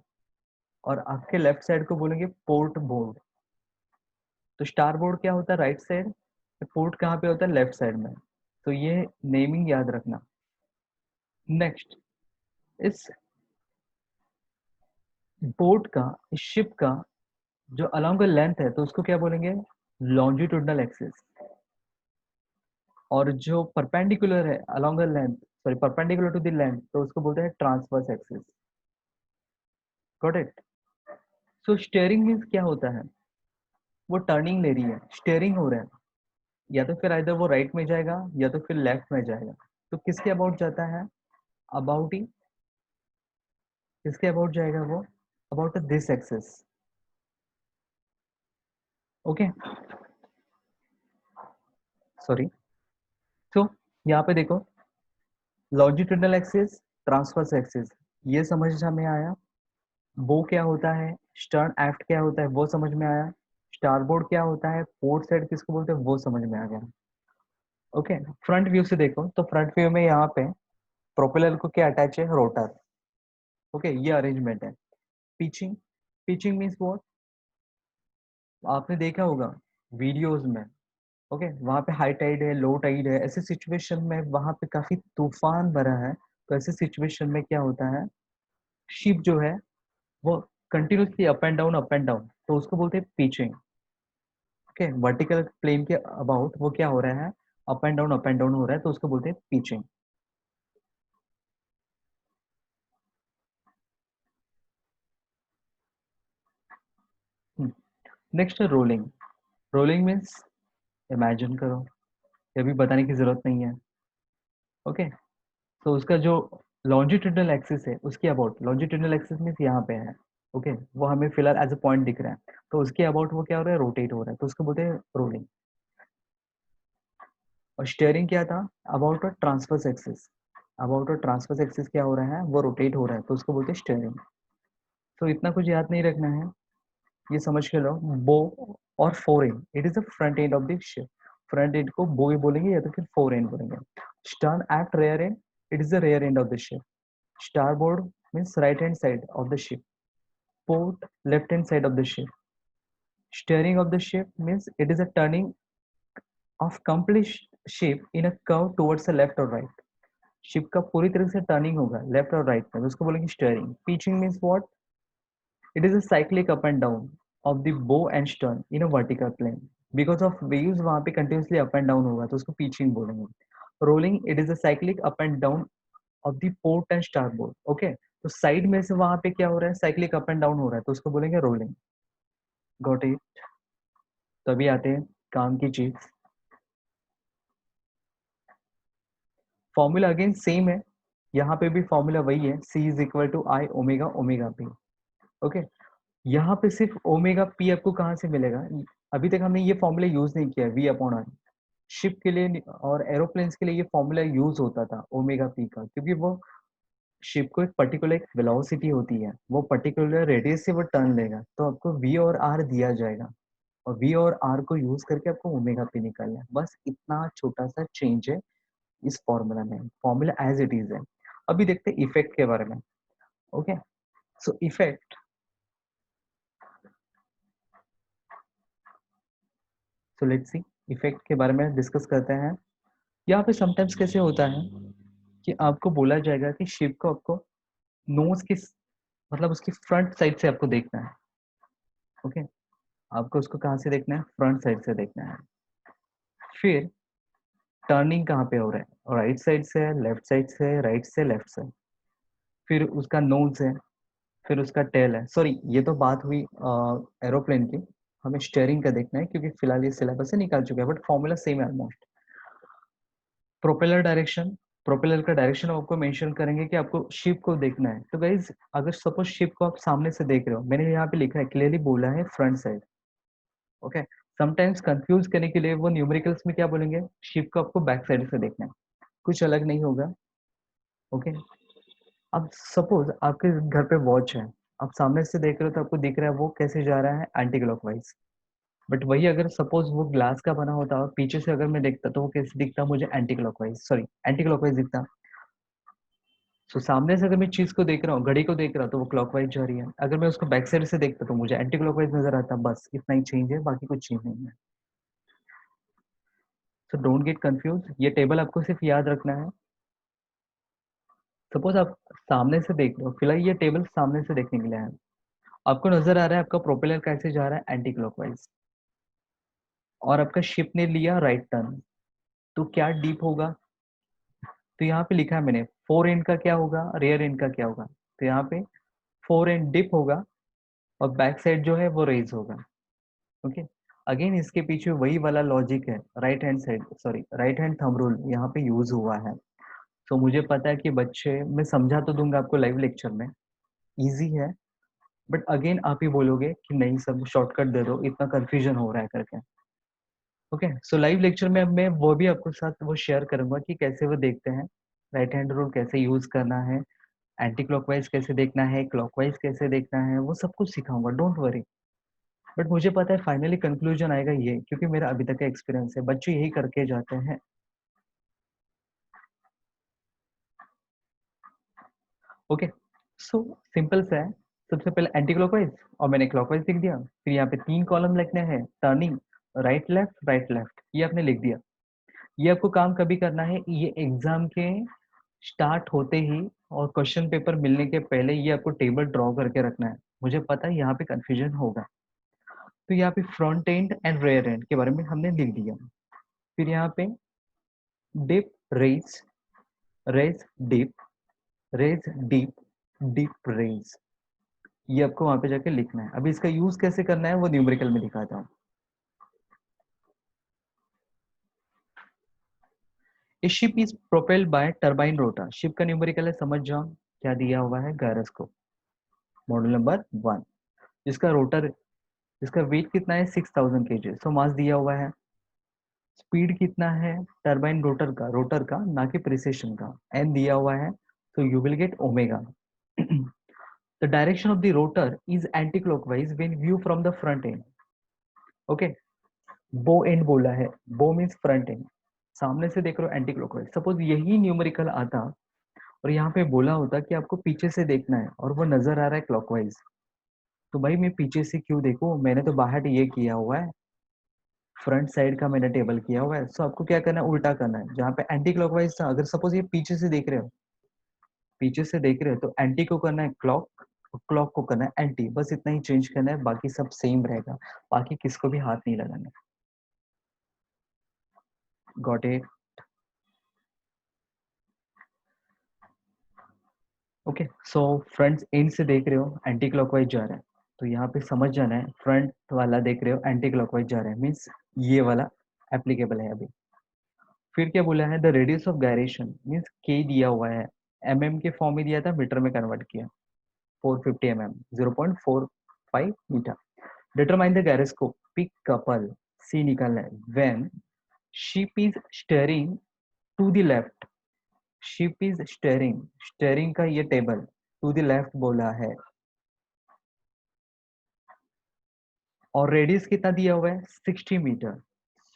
और आपके लेफ्ट साइड को बोलेंगे पोर्ट बोर्ड। तो स्टार बोर्ड क्या होता है राइट साइड, पोर्ट कहाँ पे होता है लेफ्ट साइड में। तो ये नेमिंग याद रखना। नेक्स्ट, इस बोट का, इस शिप का जो अलोंग द लेंथ है तो उसको क्या बोलेंगे लॉन्जिट्यूडनल एक्सिस। और जो परपेंडिकुलर है along the length, sorry perpendicular to the length, तो उसको बोलते हैं transverse axis. Got it. So steering means क्या होता है, वो टर्निंग ले रही है, स्टीयरिंग हो रहा है, या तो फिर आइदर वो राइट में जाएगा या तो फिर लेफ्ट में जाएगा। तो किसके अबाउट जाता है, अबाउट ही, किसके अबाउट जाएगा वो, about this axis. Okay, sorry. तो यहाँ पे देखो, लॉन्जिट्यूडनल एक्सिस, ट्रांसवर्स एक्सिस, ये समझ में आया। बो क्या होता है, स्टर्न एफ्ट क्या होता है, वो समझ में आया। स्टारबोर्ड क्या होता है, पोर्ट साइड किसको बोलते हैं, वो समझ में आ गया। ओके, फ्रंट व्यू से देखो तो फ्रंट व्यू में यहाँ पे प्रोपेलर को क्या अटैच है, रोटर। ओके, ये अरेंजमेंट है। पिचिंग, पिचिंग मीन्स व्हाट, आपने देखा होगा वीडियोस में। ओके, वहाँ पे हाई टाइड है, लो टाइड है, ऐसे सिचुएशन में वहाँ पे काफी तूफान भरा है, तो ऐसे सिचुएशन में क्या होता है, शिप जो है वो कंटिन्यूसली अप एंड डाउन, तो उसको बोलते हैं पिचिंग। ओके, वर्टिकल प्लेन के अबाउट वो क्या हो रहा है, अप एंड डाउन हो रहा है, तो उसको बोलते हैं पिचिंग। नेक्स्ट है रोलिंग। रोलिंग मीन्स, इमेजिन करो, ये भी बताने की जरूरत नहीं है। ओके, तो उसका जो लॉन्जिट्यूडनल एक्सिस है उसके अबाउट, लॉन्जिट्यूडनल एक्सिस मीन्स यहाँ पे है। ओके, वो हमें फिलहाल एज अ पॉइंट दिख रहा है, तो उसके अबाउट वो क्या हो रहा है, रोटेट हो रहा है, तो उसको बोलते हैं रोलिंग। और स्टीयरिंग क्या था, about a transverse axis, about a transverse axis क्या हो रहा है, वो रोटेट हो रहा है, तो उसको बोलते हैं स्टीयरिंग। तो इतना कुछ याद नहीं रखना है, ये समझ के लो। बो और fore end, it is the front end of the ship. Front end को बो बोलेंगे या तो फिर फोर एंड बोलेंगे। Stern at rear end, it is the rear end of the ship. Starboard means right hand side of the ship. Port, left hand side of the ship. Steering of the ship means it is a turning of complete ship in a curve towards the left or right. Ship का पूरी तरह से turning होगा left और right में, तो उसको बोलेंगे steering. Pitching means what, it is a cyclic up and down of the bow and stern in a vertical plane, because of waves वहां पे कंटिन्यूसली अप एंड डाउन होगा, तो उसको पिचिंग बोलेंगे। Rolling, it is a cyclic up and down of the port and starboard. Okay, तो side में से वहां पे क्या हो रहा है, साइक्लिक अप एंड डाउन हो रहा है, तो उसको बोलेंगे रोलिंग। Got it. तभी आते हैं काम की चीज, फॉर्मूला अगेन सेम है, यहाँ पे भी फॉर्मूला वही है, C is equal to I omega omega P. Okay, यहाँ पे सिर्फ ओमेगा पी आपको कहाँ से मिलेगा, अभी तक हमने ये फॉर्मूला यूज नहीं किया, V अपॉन आई। शिप के लिए और एरोप्लेन्स के लिए ये फॉर्मूला यूज होता था ओमेगा पी का, क्योंकि वो शिप को एक पर्टिकुलर एक वेलोसिटी होती है, वो पर्टिकुलर रेडियस से वो टर्न लेगा, तो आपको V और R दिया जाएगा, और V और R को यूज करके आपको ओमेगा पी निकालना है। बस इतना छोटा सा चेंज है इस फॉर्मूला में, फॉर्मूला एज इट इज है। अभी देखते हैं इफेक्ट के बारे में। Okay, so effect, so let's C, effect के बारे में डिस्कस करते हैं। यहाँ पे समटाइम्स कैसे होता है कि आपको बोला जाएगा कि शिप को आपको नोज के, मतलब उसकी फ्रंट साइड से आपको देखना है। ओके, आपको उसको कहाँ से देखना है, फ्रंट साइड से देखना है। फिर टर्निंग कहाँ पे हो रहा है, राइट साइड से है, लेफ्ट साइड से है, राइट से, लेफ्ट से। फिर उसका नोज है, फिर उसका टेल है। सॉरी, ये तो बात हुई एरोप्लेन की, हमें स्टीयरिंग का देखना है क्योंकि फिलहाल ये सिलेबस से निकाल चुका है, बट फॉर्मूला सेम है ऑलमोस्ट। प्रोपेलर डायरेक्शन, प्रोपेलर का डायरेक्शन आपको मेंशन करेंगे कि आपको शिप को देखना है। तो गाइज, अगर सपोज शिप को आप सामने से देख रहे हो, मैंने यहाँ पे लिखा है, क्लियरली बोला है front side. Okay, sometimes confuse करने के लिए वो न्यूमेरिकल्स में क्या बोलेंगे, शिप को आपको बैक साइड से देखना है, कुछ अलग नहीं होगा। ओके, अब सपोज आपके घर पे वॉच है, आप सामने से देख रहे हो तो आपको दिख रहा है वो कैसे जा रहा है, एंटी क्लॉकवाइज। बट वही अगर सपोज वो ग्लास का बना होता और पीछे से अगर मैं देखता तो वो कैसे दिखता, मुझे anti clockwise, sorry anti clockwise दिखता। सो सामने से अगर मैं चीज को देख रहा हूँ, घड़ी को देख रहा हूँ, तो वो क्लॉकवाइज जा रही है। अगर मैं उसको बैक साइड से देखता तो मुझे एंटी क्लॉकवाइज नजर आता। बस इतना ही चेंज है, बाकी कुछ चेंज नहीं है। सो डोंट गेट कंफ्यूज, ये टेबल आपको सिर्फ याद रखना है। सपोज आप सामने से देख रहे हो, फिलहाल ये टेबल सामने से देखने के लिए है, आपको नजर आ रहा है आपका प्रोपेलर कैसे जा रहा है, एंटी क्लॉकवाइज, और आपका शिप ने लिया राइट टर्न, तो क्या डीप होगा? तो यहाँ पे लिखा है मैंने, फोर एंड का क्या होगा, रेयर एंड का क्या होगा? तो यहाँ पे फोर एंड डिप होगा और बैक साइड जो है वो रेज होगा। ओके, अगेन इसके पीछे वही वाला लॉजिक है, right hand side, sorry right hand thumb rule यहाँ पे यूज हुआ है। तो मुझे पता है कि बच्चे, मैं समझा तो दूंगा आपको लाइव लेक्चर में, इजी है, बट अगेन आप ही बोलोगे कि नहीं सब शॉर्टकट दे दो, इतना कंफ्यूजन हो रहा है करके। ओके, सो लाइव लेक्चर में अब मैं वो भी आपको साथ वो शेयर करूंगा कि कैसे वो देखते हैं, राइट हैंड रूल कैसे यूज करना है, एंटी क्लॉकवाइज कैसे देखना है, क्लॉकवाइज कैसे देखना है, वो सब कुछ सिखाऊंगा, डोंट वरी। बट मुझे पता है फाइनली कंक्लूजन आएगा ये, क्योंकि मेरा अभी तक का एक्सपीरियंस है, बच्चे यही करके जाते हैं। ओके, सो सिंपल सा है, सबसे पहले एंटी क्लॉकवाइज और मैंने क्लॉकवाइज लिख दिया, फिर यहाँ पे 3 कॉलम लिखने हैं, टर्निंग, राइट लेफ्ट, ये आपने लिख दिया। ये आपको काम कभी करना है, ये एग्जाम के स्टार्ट होते ही और क्वेश्चन पेपर मिलने के पहले ये आपको टेबल ड्रॉ करके रखना है। मुझे पता है यहाँ पे कंफ्यूजन होगा, तो यहाँ पे front end and rear end के बारे में हमने लिख दिया। फिर यहाँ पे dip raise, raise dip, raise dip, dip raise, ये आपको वहां पे जाके लिखना है। अभी इसका यूज कैसे करना है वो न्यूमेरिकल में दिखाता हूँ। A ship is propelled by turbine rotor. Ship का न्यूमेरिकल है, समझ जाओ क्या दिया हुआ है, गायरोस्कोप, मॉडल नंबर 1, जिसका रोटर, जिसका वेट कितना है 6000 kg, सो मास दिया हुआ है। स्पीड कितना है टरबाइन रोटर का ना कि प्रिसेशन का, एन दिया हुआ है, तो you will get omega. The direction of the rotor is anti clockwise when view from the front and. Okay, bow and बोला है, बो मीन्स फ्रंट एंड, सामने से देख रहे हो एंटी क्लॉकवाइज। सपोज यही न्यूमेरिकल आता और यहाँ पे बोला होता कि आपको पीछे से देखना है और वो नजर आ रहा है क्लॉकवाइज, तो भाई मैं पीछे से क्यों देखूं, मैंने तो बाहर ये किया हुआ है, फ्रंट साइड का मैंने टेबल किया हुआ है। सो आपको क्या करना है, उल्टा करना है, जहाँ पे एंटी क्लॉकवाइज था, अगर सपोज ये पीछे से देख रहे हो, पीछे से देख रहे हो तो एंटी को करना है क्लॉक, क्लॉक को करना है एंटी, बस इतना ही चेंज करना है, बाकी सब सेम रहेगा, बाकी किसको भी हाथ नहीं लगाना। Got it? Okay, so front end से देख रहे हो एंटी क्लॉकवाइज जा रहा है, तो यहाँ पे समझ जाना है, फ्रंट वाला देख रहे हो एंटी क्लॉकवाइज जा रहा है, मीन्स ये वाला एप्लीकेबल है अभी। फिर क्या बोला है, the radius of gyration means के दिया हुआ है, एमएम के फॉर्म में दिया था, मीटर में कन्वर्ट किया, 450 mm, 0.45 metre. Determine the gyroscopic couple, C निकालना है, when ship is steering to the left, ship is steering, steering का ये टेबल टू द लेफ्ट बोला है, और रेडियस कितना दिया हुआ है 60 मीटर,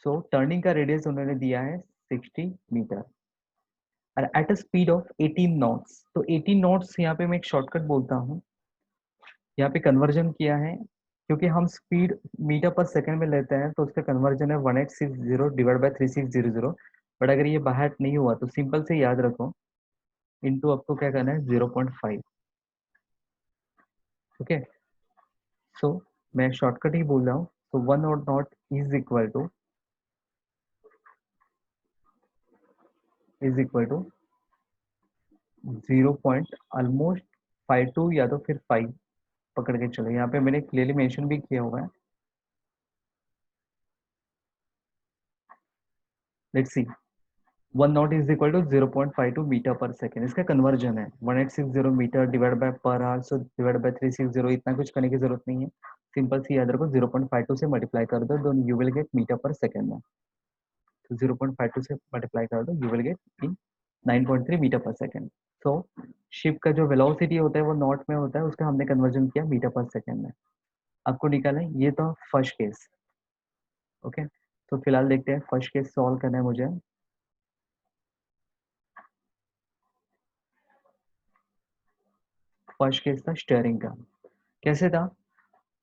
सो टर्निंग का रेडियस उन्होंने दिया है 60 मीटर, और at a speed of 18 knots. तो 18 नॉट्स यहाँ पे मैं एक शॉर्टकट बोलता हूँ, यहाँ पे कन्वर्जन किया है, क्योंकि हम स्पीड मीटर पर सेकंड में लेते हैं तो उसका कन्वर्जन है 1860 डिवाइड बाय 3600, बट अगर ये बाहर नहीं हुआ तो सिंपल से याद रखो, इनटू आपको क्या करना है 0.5। ओके, सो मैं शॉर्टकट ही बोल रहा हूँ, तो 1 नॉट इज इक्वल टू 0.52 या तो फिर 5 पकड़ के चलो, यहाँ पे मैंने क्लियरली मेंशन भी किया हुआ है। Let's see, 1 knot is equal to 0.52 metre per second, इसका कन्वर्जन है 1860 metre divide by per hour, so divide by 360, इतना कुछ करने की जरूरत नहीं है, सिंपल सी याद रखो 0.52 से मल्टीप्लाई कर दो, तो you will get metre per second में, तो 0.52 से मल्टीप्लाई कर दो, you will get in 9.3 metre per second. So ship का जो वेलोसिटी होता है वो नॉट में होता है, उसका हमने कन्वर्जन किया मीटर पर सेकेंड में, आपको निकालना है, ये तो फर्स्ट केस। ओके, तो फिलहाल देखते हैं, फर्स्ट केस सॉल्व करना है मुझे। फर्स्ट केस था स्टीयरिंग का, कैसे था,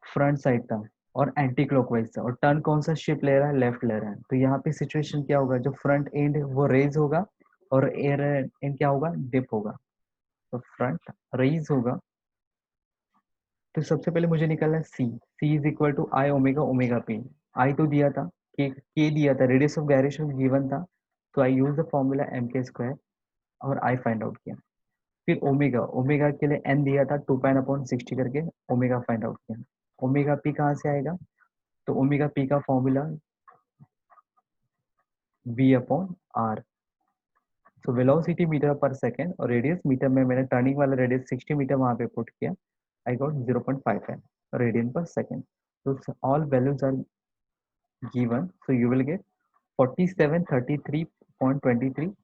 फ्रंट साइड था और एंटी क्लॉकवाइज था, और टर्न कौन सा शिप ले रहा है, लेफ्ट ले रहा है, तो यहाँ पे सिचुएशन क्या होगा, जो फ्रंट एंड वो रेज होगा और एयर एंड क्या होगा, डिप होगा, तो फ्रंट रेज होगा। तो सबसे पहले मुझे निकालना है C is equal to I omega omega P, I तो दिया था, के दिया था, रेडियस ऑफ गायरेशन गिवन था, तो आई use the formula M K square और आई फाइंड आउट किया। फिर ओमेगा, ओमेगा के लिए एन दिया था 2 पाई/60 करके, ओमेगा फाइंड आउट किया। ओमेगा पी कहाँ से आएगा, तो ओमेगा पी का फॉर्मूला v/r। तो वेलोसिटी मीटर पर सेकेंड और रेडियस मीटर में, मैंने टर्निंग वाला रेडियस 60 मीटर वहां पे पुट किया, I got 0.55 radian per second. तो all values are given, so you will get 4733.23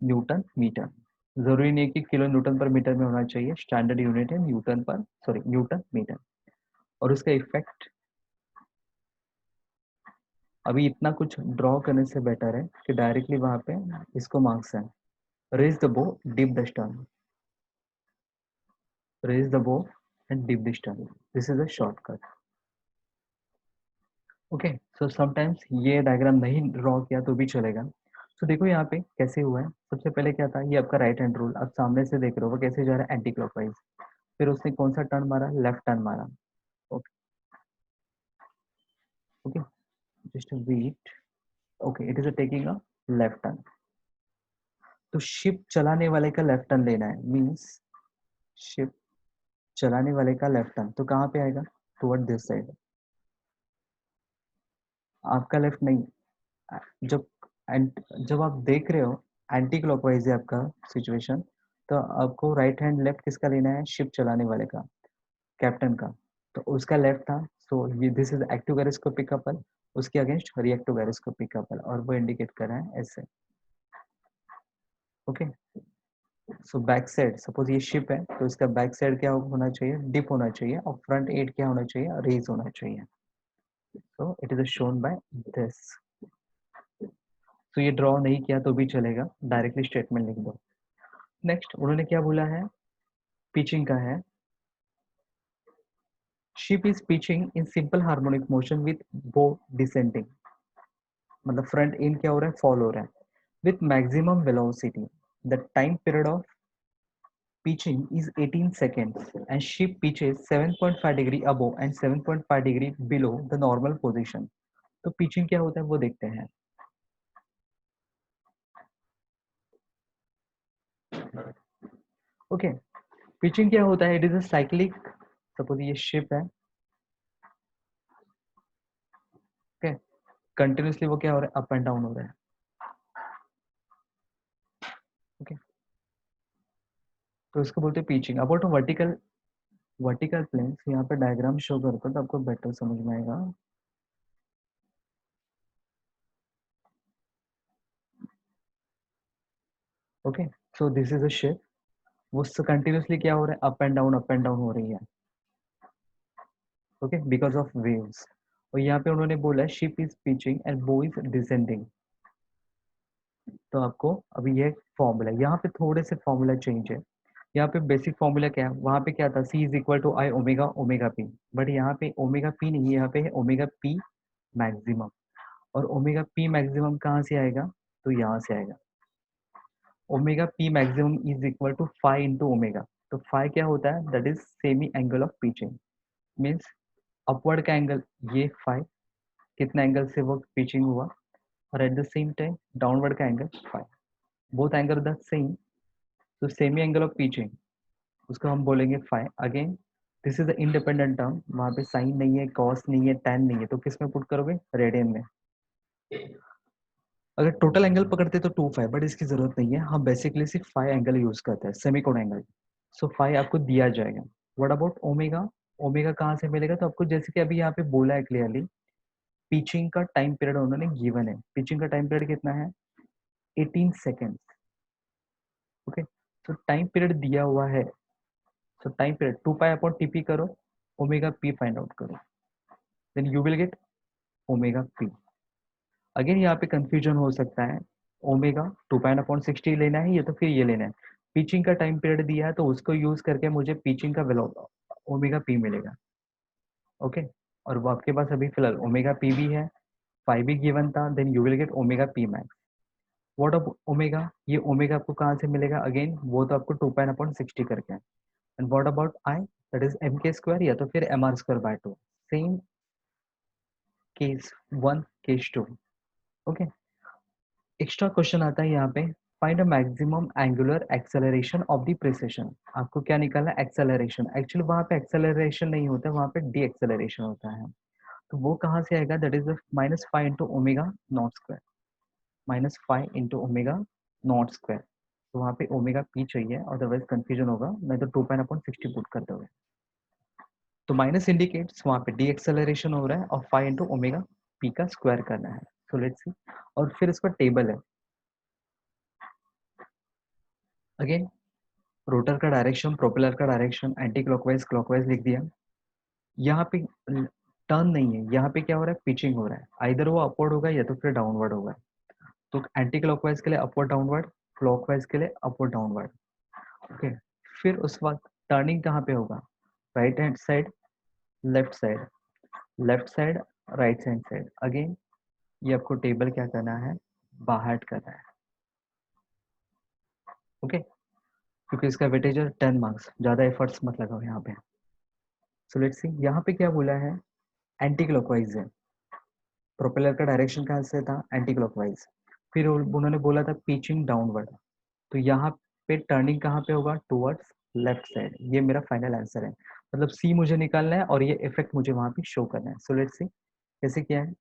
newton metre. जरूरी नहीं कि किलो न्यूटन पर मीटर में होना चाहिए, स्टैंडर्ड यूनिट है न्यूटन पर, सॉरी न्यूटन मीटर। और उसका इफेक्ट, अभी इतना कुछ ड्रॉ करने से बेटर है कि डायरेक्टली वहां पे इसको मार्क्स है, raise the bow, dip the stern, raise the bow and dip the stern. This is a shortcut. Okay, so sometimes ये डायग्राम नहीं ड्रॉ किया तो भी चलेगा। तो देखो यहाँ पे कैसे हुआ है। सबसे पहले क्या था, ये आपका राइट हैंड रूल, आप सामने से देख रहे हो वो कैसे जा रहा है, एंटी क्लॉकवाइज। फिर उसने कौन सा टर्न मारा, लेफ्ट टर्न मारा। Okay okay, just wait. Okay, it is taking a left turn. तो शिप चलाने वाले का लेफ्ट टर्न लेना है, मीन्स शिप चलाने वाले का लेफ्ट टर्न तो कहाँ पे आएगा, टुवर्ड दिस साइड। आपका लेफ्ट नहीं, जब जब आप देख रहे हो एंटी क्लॉकवाइज है आपका सिचुएशन, तो आपको राइट हैंड लेफ्ट किसका लेना है, शिप चलाने वाले का, कैप्टन का। तो उसका लेफ्ट था, सो ये this is active gyroscopic couple, उसके अगेंस्ट रिएक्टिव गायरोस्कोपिक कपल, और वो इंडिकेट कर रहा है ऐसे। Okay, so back side, suppose ये शिप है तो इसका बैक साइड क्या होना चाहिए, डिप होना चाहिए, और फ्रंट एड क्या होना चाहिए, रेज होना चाहिए। सो it is shown by this. तो ये ड्रॉ नहीं किया तो भी चलेगा, डायरेक्टली स्टेटमेंट लिख दो। नेक्स्ट उन्होंने क्या बोला है, पिचिंग का है, ship is pitching in simple harmonic motion with बो डिसेंडिंग, मतलब फ्रंट इन क्या हो रहा है, फॉल हो रहा है, with maximum velocity. The time period of pitching is 18 seconds and ship pitches 7.5 degree above and 7.5 degree below the normal position। तो पिचिंग क्या होता है वो देखते हैं। ओके, पिचिंग क्या होता है, it is a cyclic, suppose ये शिप है, ओके, कंटिन्यूसली वो क्या हो रहा है, अप एंड डाउन हो रहा है। ओके, तो इसको बोलते हैं pitching. About vertical, vertical planes, यहाँ पे डायग्राम शो करता हूँ तो आपको बेटर समझ में आएगा। Okay, so this is a ship, वो कंटिन्यूसली क्या हो रहा है, अप एंड डाउन हो रही है। Okay, because of waves. और यहाँ पे उन्होंने बोला है शिप इज पिचिंग एंड बो इज डिसेंडिंग। तो आपको अभी ये फॉर्मूला, यहाँ पे थोड़े से फॉर्मूला चेंज है। यहाँ पे बेसिक फॉर्मूला क्या है, वहाँ पे क्या था, C is equal to I omega omega P, but यहाँ पे ओमेगा पी नहीं, यहाँ पे है ओमेगा पी मैक्सिमम। और ओमेगा पी मैक्सिमम कहाँ से आएगा, तो यहाँ से आएगा। Omega P maximum is equal to five into omega. तो फाइव क्या होता है, that is semi angle of pitching, means upward का एंगल ये फाइव, कितना एंगल से वो पिचिंग हुआ, और at the same time downward का angle five, both angle the same, तो सेमी एंगल ऑफ पिचिंग उसको हम बोलेंगे five. Again this is the independent term, वहाँ पे साइन नहीं है, कॉस नहीं है, टैन नहीं है, तो किस में पुट करोगे, रेडियन में। अगर टोटल एंगल पकड़ते तो 2 5, बट इसकी जरूरत नहीं है, हम बेसिकली सिर्फ 5 एंगल यूज करते हैं, सेमीकोन एंगल। सो 5 आपको दिया जाएगा। व्हाट अबाउट ओमेगा, ओमेगा कहाँ से मिलेगा, तो आपको जैसे कि अभी यहाँ पे बोला है क्लियरली, पिचिंग का टाइम पीरियड उन्होंने गिवन है, पिचिंग का टाइम पीरियड कितना है, 18 सेकेंड्स। ओके, तो टाइम पीरियड दिया हुआ है, सो टाइम पीरियड 2 पाई/टीपी करो, ओमेगा पी फाइंड आउट करो, then you will get omega P. Again यहाँ पे कंफ्यूजन हो सकता है, ओमेगा 2 पाई/60 लेना है या तो फिर ये लेना है। पिचिंग का टाइम पीरियड दिया है तो उसको यूज करके मुझे पिचिंग का ओमेगा पी मिलेगा। ओके, और वो आपके पास अभी फिलहाल ओमेगा पी भी है, 5 भी गिवन था, then you will get omega P max. What of omega, ये ओमेगा आपको कहाँ से मिलेगा, अगेन वो तो आपको 2 पाई/60 करके है। And what about I, that is M K square या तो फिर mr² by 2, same case 1 case 2। Okay, extra question आता है यहाँ पे, find a maximum angular acceleration of the precession. आपको क्या निकालना है? एक्सेलरेशन। एक्चुअली वहाँ पे एक्सेलरेशन नहीं होता है, वहाँ पे डी एक्सेलरेशन होता है। तो वो कहाँ से आएगा? That is minus five into omega naught square, minus five into omega naught square. तो वहाँ पे ओमेगा पी चाहिए, अदरवाइज कंफ्यूजन होगा, नहीं तो 2 पाई अपॉन 60 पुट कर दोगे। तो माइनस इंडिकेट्स वहाँ पे डी एक्सेलरेशन हो रहा है, और फाइव इंटू ओमेगा पी का स्क्वायर करना है। सो लेट्स सी। और फिर इसका टेबल है अगेन, रोटर का डायरेक्शन, प्रोपेलर का डायरेक्शन, एंटी क्लॉकवाइज क्लॉकवाइज लिख दिया। यहाँ पे टर्न नहीं है, यहाँ पे क्या हो रहा है? पिचिंग हो रहा है। आइदर वो अपवर्ड होगा या तो फिर डाउनवर्ड होगा। तो एंटी क्लॉकवाइज के लिए अपवर्ड डाउनवर्ड, क्लॉकवाइज के लिए अपवर्ड डाउनवर्ड। ओके। फिर उस वक्त टर्निंग कहाँ पे होगा? Right hand side, left side, left side, right hand side. Again ये आपको टेबल क्या करना है? बाहर करना है। ओके। क्योंकि इसका वेटेज है 10 मार्क्स, ज्यादा एफर्ट्स मत लगाओ यहाँ पे। सो लेट्स सी, यहाँ पे क्या बोला है? एंटी क्लॉकवाइज है। प्रोपेलर का डायरेक्शन कहाँ से था? Anti clockwise. फिर उन्होंने बोला था पिचिंग डाउनवर्ड। तो यहाँ पे टर्निंग कहाँ पे होगा? Towards left side. ये मेरा फाइनल आंसर है। मतलब सी मुझे निकालना है और ये इफेक्ट मुझे वहां पे शो करना है। सो लेट्स सी कैसे किया है।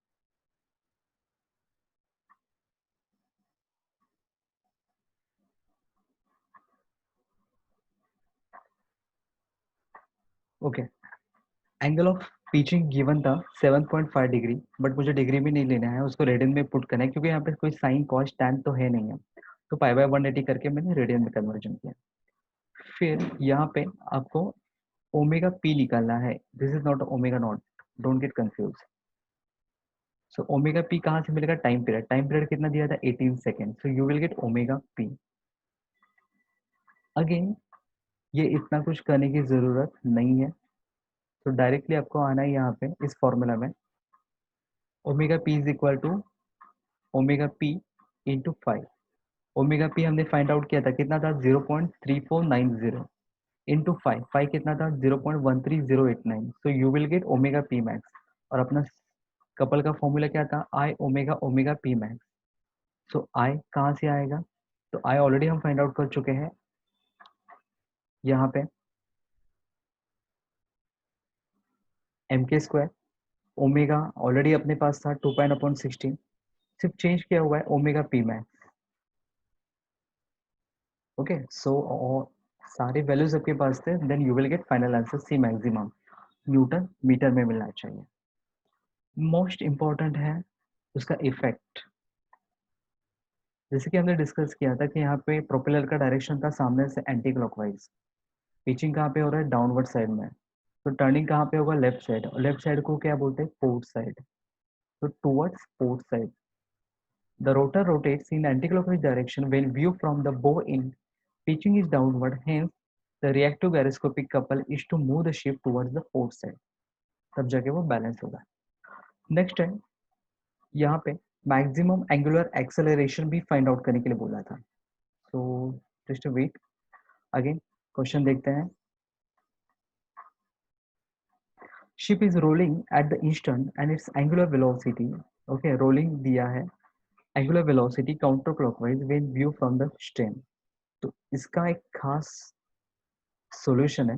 Okay. Angle of pitching given था 7.5 डिग्री, बट मुझे डिग्री भी नहीं लेना है, उसको रेडियन में पुट करना है, क्योंकि यहाँ पे कोई साइन कॉस टैन तो है नहीं है। तो पाई बाय 180 करके मैंने रेडियन में कन्वर्जन किया। फिर यहाँ पे आपको ओमेगा पी निकालना है। This is not omega naught, don't get confuse. So omega P कहाँ से मिलेगा? Time period. टाइम पीरियड कितना दिया था? 18 second. So you will get omega P. Again ये इतना कुछ करने की जरूरत नहीं है, तो डायरेक्टली आपको आना है यहाँ पे इस फॉर्मूला में। Omega P is equal to omega P into five. Omega P हमने फाइंड आउट किया था, कितना था? 0.3490 इंटू फाइव। फाइव कितना था? 0.13089। सो you will get omega P max. और अपना कपल का फॉर्मूला क्या था? आई ओमेगा ओमेगा पी मैक्स। सो आई कहाँ से आएगा? तो आई ऑलरेडी हम फाइंड आउट कर चुके हैं यहाँ पे, M K square. Omega already अपने पास था 2 पाई अपॉन 16, सिर्फ चेंज किया हुआ है omega P max. Okay. So सारे वैल्यूज आपके पास थे, then you will get final answer C maximum newton metre में मिलना चाहिए। मोस्ट इंपॉर्टेंट है उसका इफेक्ट। जैसे कि हमने डिस्कस किया था कि यहाँ पे प्रोपेलर का डायरेक्शन था सामने से एंटी क्लॉकवाइज। पिचिंग कहाँ पे हो रहा है? डाउनवर्ड साइड में। तो टर्निंग कहाँ पे होगा? Left side. लेफ्ट साइड को क्या बोलते हैं? Port side. तो towards port side the rotor rotates in anticlockwise direction when viewed from the bow end. Pitching is downward, hence the reactive gyroscopic couple is to move the ship towards the port side. तब जाके वो balance होगा। Next है यहाँ पे maximum angular acceleration भी find out करने के लिए बोला था। So just wait, again question देखते हैं। Ship is rolling at the instant and its angular velocity, okay, rolling दिया है, angular velocity counter clockwise when view from the stem. तो इसका एक खास सॉल्यूशन है।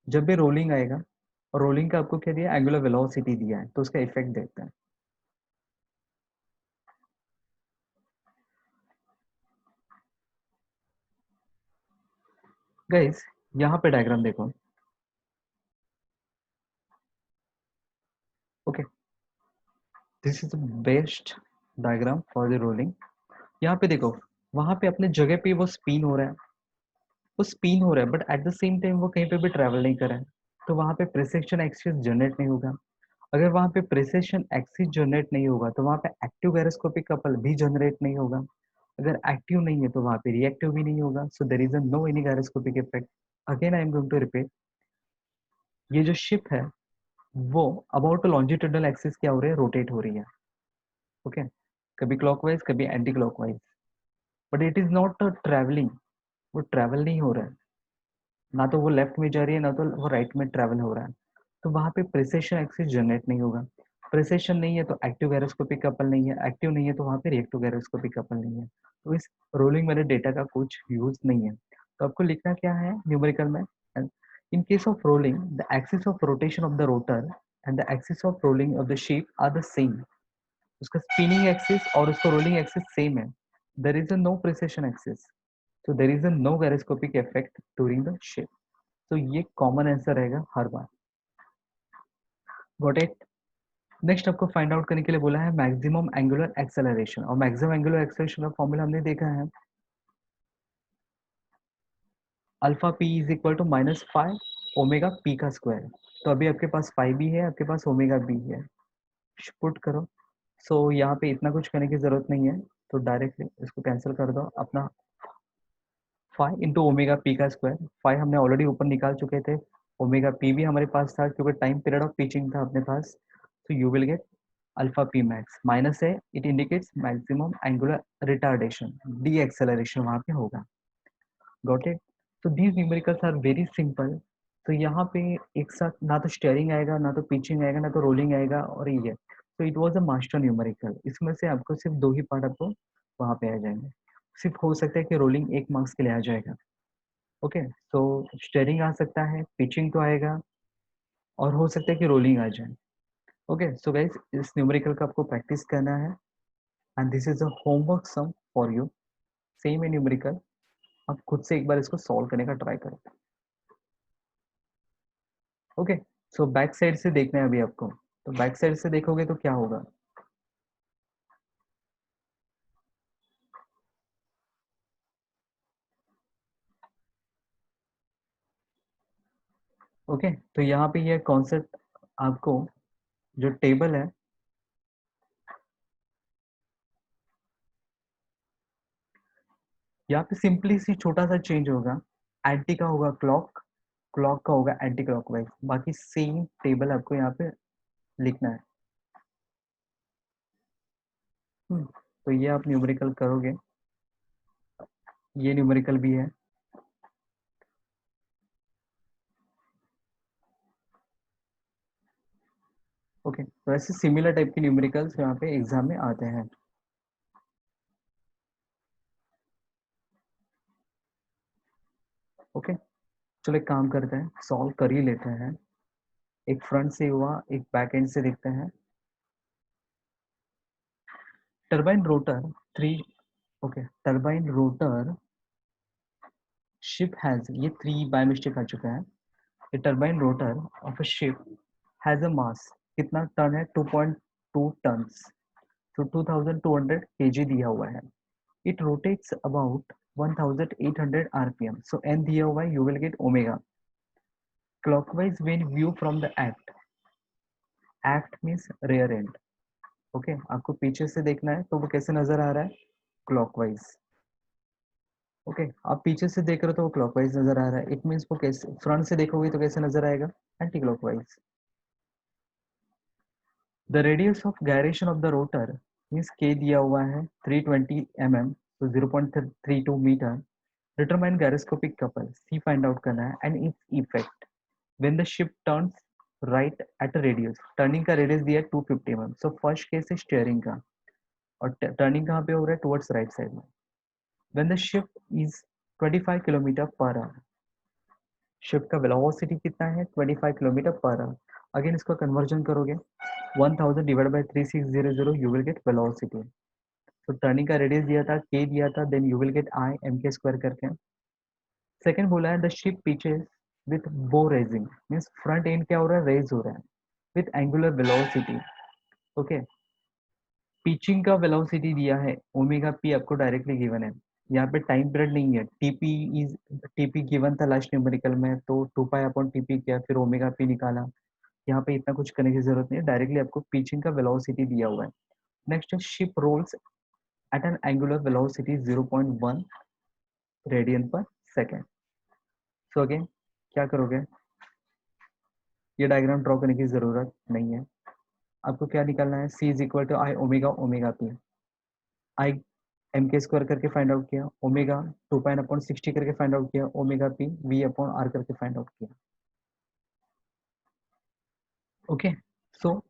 जब भी रोलिंग आएगा, और रोलिंग का आपको क्या दिया? एंगुलर वेलोसिटी दिया है, तो उसका इफेक्ट देखते हैं। गाइस यहाँ पे डायग्राम देखो। Okay, this is the best diagram for the rolling. यहाँ पे देखो, वहां पे अपने जगह पे वो स्पिन हो रहा है, वो स्पिन हो रहा है, but at the same time वो कहीं पे भी ट्रैवल नहीं कर रहा है। तो वहां पे प्रेसेशन एक्सिस जनरेट नहीं होगा। अगर वहां पे प्रेसेशन एक्सिस जनरेट नहीं होगा तो वहां पे एक्टिव गायरोस्कोपिक कपल भी जनरेट नहीं होगा। अगर एक्टिव नहीं है तो वहां पे रिएक्टिव भी नहीं होगा। So there is a no any gyroscopic effect. Again I am going to repeat, ये जो शिप है वो अबाउट लॉन्जिट्यूडनल एक्सिस क्या हो रही है? रोटेट हो रही है। ओके, कभी क्लॉकवाइज कभी anti clockwise, but it is not travelling. वो ट्रैवल नहीं हो रहा है, ना तो वो लेफ्ट में जा रही है ना तो वो राइट में ट्रैवल हो रहा है। तो वहां पे प्रिसेशन एक्सिस जनरेट नहीं होगा। प्रिसेशन नहीं है तो एक्टिव गायरोस्कोपिक कपल नहीं है, एक्टिव नहीं है तो वहाँ पे रिएक्टिव गायरोस्कोपिक कपल नहीं है। तो इस रोलिंग वाले डेटा का कुछ यूज नहीं है। तो आपको लिखना क्या है न्यूमेरिकल में, in case of rolling the axis of rotation of the rotor and the axis of rolling of the ship are the same. उसका स्पिनिंग एक्सिस और उसका रोलिंग एक्सिस सेम है। There is a no precession axis, so there is a no gyroscopic effect during the shift। तो ये common answer रहेगा हर बार। Got it. Next आपको फाइंड आउट करने के लिए बोला है मैक्सिमम एंगुलर एक्सेलरेशन, और मैक्सिमम एंगुलर एक्सेलरेशन का फॉर्मूला हमने देखा है, alpha P is equal to minus five omega P का स्क्वायर। तो अभी आपके पास फाइव भी है, आपके पास ओमेगा बी है, पुट करो। सो यहाँ पे इतना कुछ करने की जरूरत नहीं है, तो डायरेक्टली इसको कैंसिल कर दो। अपना फाइव इंटू ओमेगा पी का स्क्वायर, फाइव हमने ऑलरेडी ऊपर निकाल चुके थे, ओमेगा पी भी हमारे पास था क्योंकि टाइम पीरियड ऑफ पिचिंग था अपने पास। तो you will get alpha P max, minus है it indicates maximum angular retardation, deceleration वहाँ पे होगा। Got it. तो these numericals are very simple. तो यहाँ पे एक साथ ना तो स्टेयरिंग आएगा, ना तो पिचिंग आएगा, ना तो रोलिंग आएगा, और ये तो it was a master numerical. इसमें से आपको सिर्फ दो ही पार्ट आपको वहाँ पे आ जाएंगे। सिर्फ हो सकता है कि रोलिंग एक मार्क्स के लिए आ जाएगा। ओके, तो स्टेयरिंग आ सकता है, पिचिंग तो आएगा, और हो सकता है कि रोलिंग आ जाए। ओके, सो गाइस इस न्यूमेरिकल का आपको प्रैक्टिस करना है, and this is a homework sum for you. Same है न्यूमेरिकल, आप खुद से एक बार इसको सॉल्व करने का ट्राई करो। ओके, सो बैक साइड से देखना है अभी आपको। तो बैक साइड से देखोगे तो क्या होगा, ओके। तो यहाँ पे ये कॉन्सेप्ट आपको जो टेबल है, यहाँ पे सिंपली सी छोटा सा चेंज होगा, एंटी का होगा क्लॉक, क्लॉक का होगा एंटी क्लॉक वाइज, बाकी सेम टेबल आपको यहाँ पे लिखना है। तो ये आप न्यूमेरिकल करोगे, ये न्यूमेरिकल भी है। ओके, तो ऐसे सिमिलर टाइप के न्यूमेरिकल्स यहाँ पे एग्जाम में आते हैं। ओके, चलो एक काम करते हैं, सॉल्व कर ही लेते हैं। एक फ्रंट से हुआ, एक बैक एंड से देखते हैं। Turbine rotor three, okay, turbine rotor ship has, ये थ्री बाय मिस्टेक आ चुका है। A turbine rotor of a ship has a mass, कितना टन है, 2.2 टन्स, तो 2200 kg दिया हुआ है। It rotates about 1800 rpm, so n दिया हुआ है, you will get omega clockwise when view from the act means rear end। Okay, आपको पीछे से देखना है तो वो कैसे नजर आ रहा है, क्लॉकवाइज। ओके, आप पीछे से देख रहे हो तो वो क्लॉकवाइज नजर आ रहा है, इट मीन्स वो कैसे, फ्रंट से देखोगे तो कैसे नजर आएगा, anti clockwise. The radius of gyration of the rotor means के दिया हुआ है 320 mm, तो 0.32 मीटर। डिटरमाइन गायरोस्कोपिक कपल, सी फाइंड आउट करना है, and its effect when the ship turns right at a radius, turning का रेडियस दिया है 250 mm। सो फर्स्ट केस है स्टीयरिंग का, और टर्निंग कहाँ पे हो रहा है, टुवर्ड्स राइट साइड में। When the ship is 25 kilometre per hour, ship का वेलोसिटी कितना है, 25 किलोमीटर पर आवर। अगेन इसको कन्वर्जन करोगे, 1000 divide by 3600, you will get velocity. तो टर्निंग का रेडियस दिया था, के दिया था, then you will get I M K square करके। सेकंड बोला है the ship pitches with bow raising, means front end क्या हो रहा है, रेज हो रहा है with angular velocity. Okay, pitching का वेलोसिटी दिया है, ओमेगा पी आपको डायरेक्टली गिवन है। यहाँ पे टाइम पीरियड नहीं है, टीपी इज, टीपी गिवन था लास्ट न्यूमेरिकल में, तो 2 पाई अपॉन टीपी किया, फिर ओमेगा पी निकाला। यहाँ पे इतना कुछ करने की जरूरत नहीं है, डायरेक्टली आपको पिचिंग का वेलोसिटी दिया हुआ है। Next, ship rolls at an angular velocity 0.1 radian per second. So again क्या करोगे, ये डायग्राम ड्रॉ करने की जरूरत नहीं है, आपको क्या निकालना है, C is equal to I omega omega P. I M K square करके फाइंड आउट किया, ओमेगा 2 पाई अपॉन 60 करके फाइंड आउट किया, omega P V upon R करके फाइंड आउट किया। Okay, so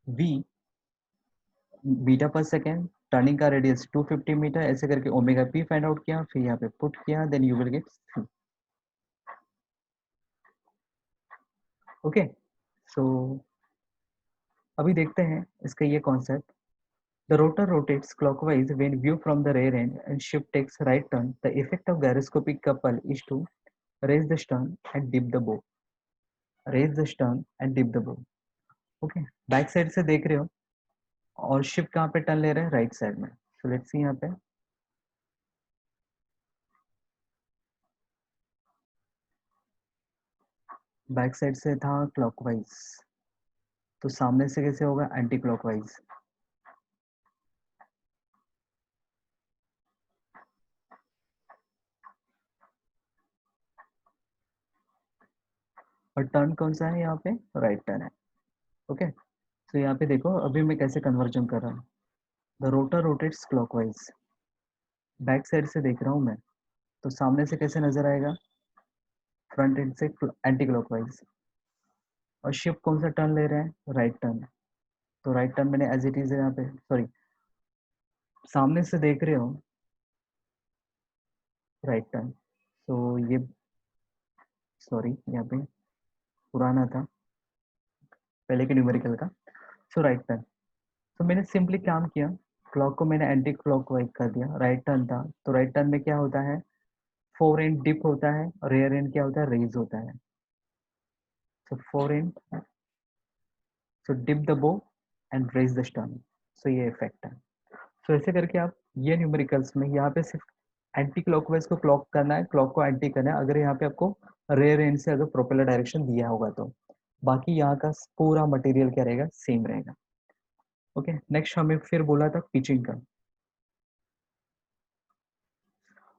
v metre per second, turning का radius 250 metre, ऐसे करके omega P find out किया, फिर यहाँ पे पुट किया, then you will get C. Okay, so अभी देखते हैं इसका ये concept. The rotor rotates clockwise when viewed from the rear end and ship takes right turn. The effect of gyroscopic couple is to raise the stern and dip the bow. Raise the stern and dip the bow. Okay. Back side से देख रहे हो और ship कहाँ पे turn ले रहे हैं? राइट साइड में। सो लेट्स सी यहाँ पे बैक साइड से था क्लॉकवाइज, तो सामने से कैसे होगा? Anti clockwise. और टर्न कौन सा है यहाँ पे? राइट टर्न है। ओके, तो यहाँ पे देखो अभी मैं कैसे कन्वर्जन कर रहा हूँ। The rotor rotates clockwise, back side से देख रहा हूँ मैं, तो सामने से कैसे नजर आएगा? फ्रंट एंड से एंटी क्लॉकवाइज। और शिप कौन सा टर्न ले रहे हैं? Right turn. तो राइट टर्न मैंने एज इट इज यहाँ पे, सॉरी, सामने से देख रहे हो राइट टर्न। तो ये, सॉरी, यहाँ पे पुराना था पहले के न्यूमेरिकल का। सो राइट टर्न, तो मैंने सिंपली काम किया, क्लॉक को मैंने एंटी क्लॉक वाइज कर दिया। राइट टर्न था, तो राइट टर्न में क्या होता है? फोर एंड डिप होता है और रेयर एंड क्या होता है? रेज होता है। So fore end, so dip the bow and raise the stern. So ये इफेक्ट है। सो ऐसे करके आप ये न्यूमेरिकल्स में यहाँ पे सिर्फ एंटी क्लॉकवाइज को क्लॉक करना है, क्लॉक को एंटी करना है, अगर यहाँ पे आपको रेयर एंड से अगर प्रोपेलर डायरेक्शन दिया होगा तो। बाकी यहाँ का पूरा मटेरियल क्या रहेगा? सेम रहेगा। ओके, नेक्स्ट हमें फिर बोला था पिचिंग का।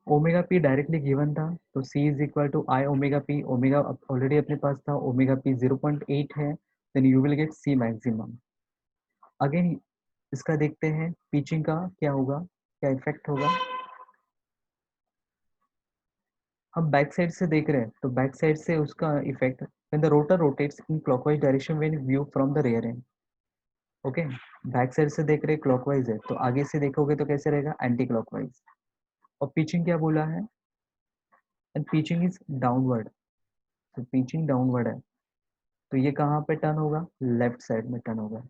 ओमेगा पी डायरेक्टली गिवन था, तो C is equal to I omega P. Omega already अपने पास था, ओमेगा पी 0.8 है, then you will get C maximum. Again इसका देखते हैं पिचिंग का क्या होगा, क्या इफेक्ट होगा। हम बैक साइड से देख रहे हैं, तो बैक साइड से उसका effect, when the rotor rotates in clockwise direction when view from the rear and. Okay, back side से देख रहे हैं क्लॉकवाइज है, तो आगे से देखोगे तो कैसे रहेगा? Anti clockwise. और पिचिंग क्या बोला है? एंड पिचिंग इज डाउनवर्ड, तो पिचिंग डाउनवर्ड है, तो ये कहाँ पे टर्न होगा? लेफ्ट साइड में टर्न होगा।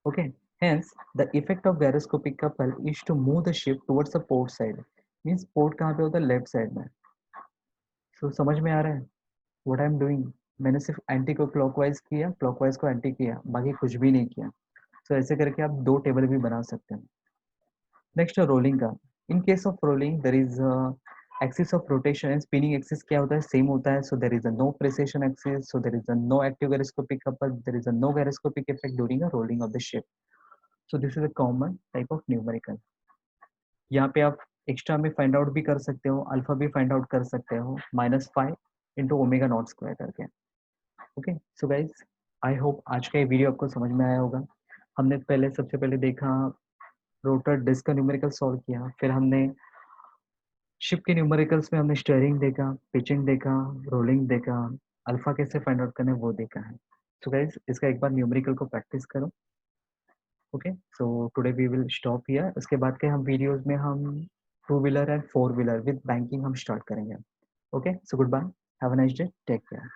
Okay, hence the effect of gyroscopic couple is to move the ship towards the port side। Means port कहाँ पे होता है? लेफ्ट साइड में। सो समझ में आ रहा है व्हाट आई एम डूइंग? मैंने सिर्फ एंटी को क्लॉकवाइज किया, क्लॉकवाइज को एंटी किया, बाकी कुछ भी नहीं किया। सो ऐसे करके आप दो टेबल भी बना सकते हैं। नेक्स्ट रोलिंग का। In case of rolling there is axis of rotation and spinning axis क्या होता है? सेम होता है। So there is a no precession axis, so there is a no active gyroscopic couple, there is a no gyroscopic effect during a rolling of the ship। So this is a common type of numerical. यहाँ पे आप extra में find out भी कर सकते हो, alpha भी find out कर सकते हो, -5 इंटू ओमेगा नॉट स्क्वायर करके। Okay, so guys I hope आज का ये वीडियो आपको समझ में आया होगा। हमने पहले सबसे पहले देखा रोटर डिस्क का न्यूमेरिकल सॉल्व किया, फिर हमने शिप के न्यूमेरिकल्स में हमने स्टीयरिंग देखा, पिचिंग देखा, रोलिंग देखा, अल्फा कैसे फाइंड आउट करना है वो देखा है। सो गाइज इसका एक बार न्यूमेरिकल को प्रैक्टिस करो। Okay, so today we will stop here. उसके बाद के हम वीडियोस में हम two wheeler and four wheeler with banking हम स्टार्ट करेंगे। Okay, so good bye, have a nice day, take care.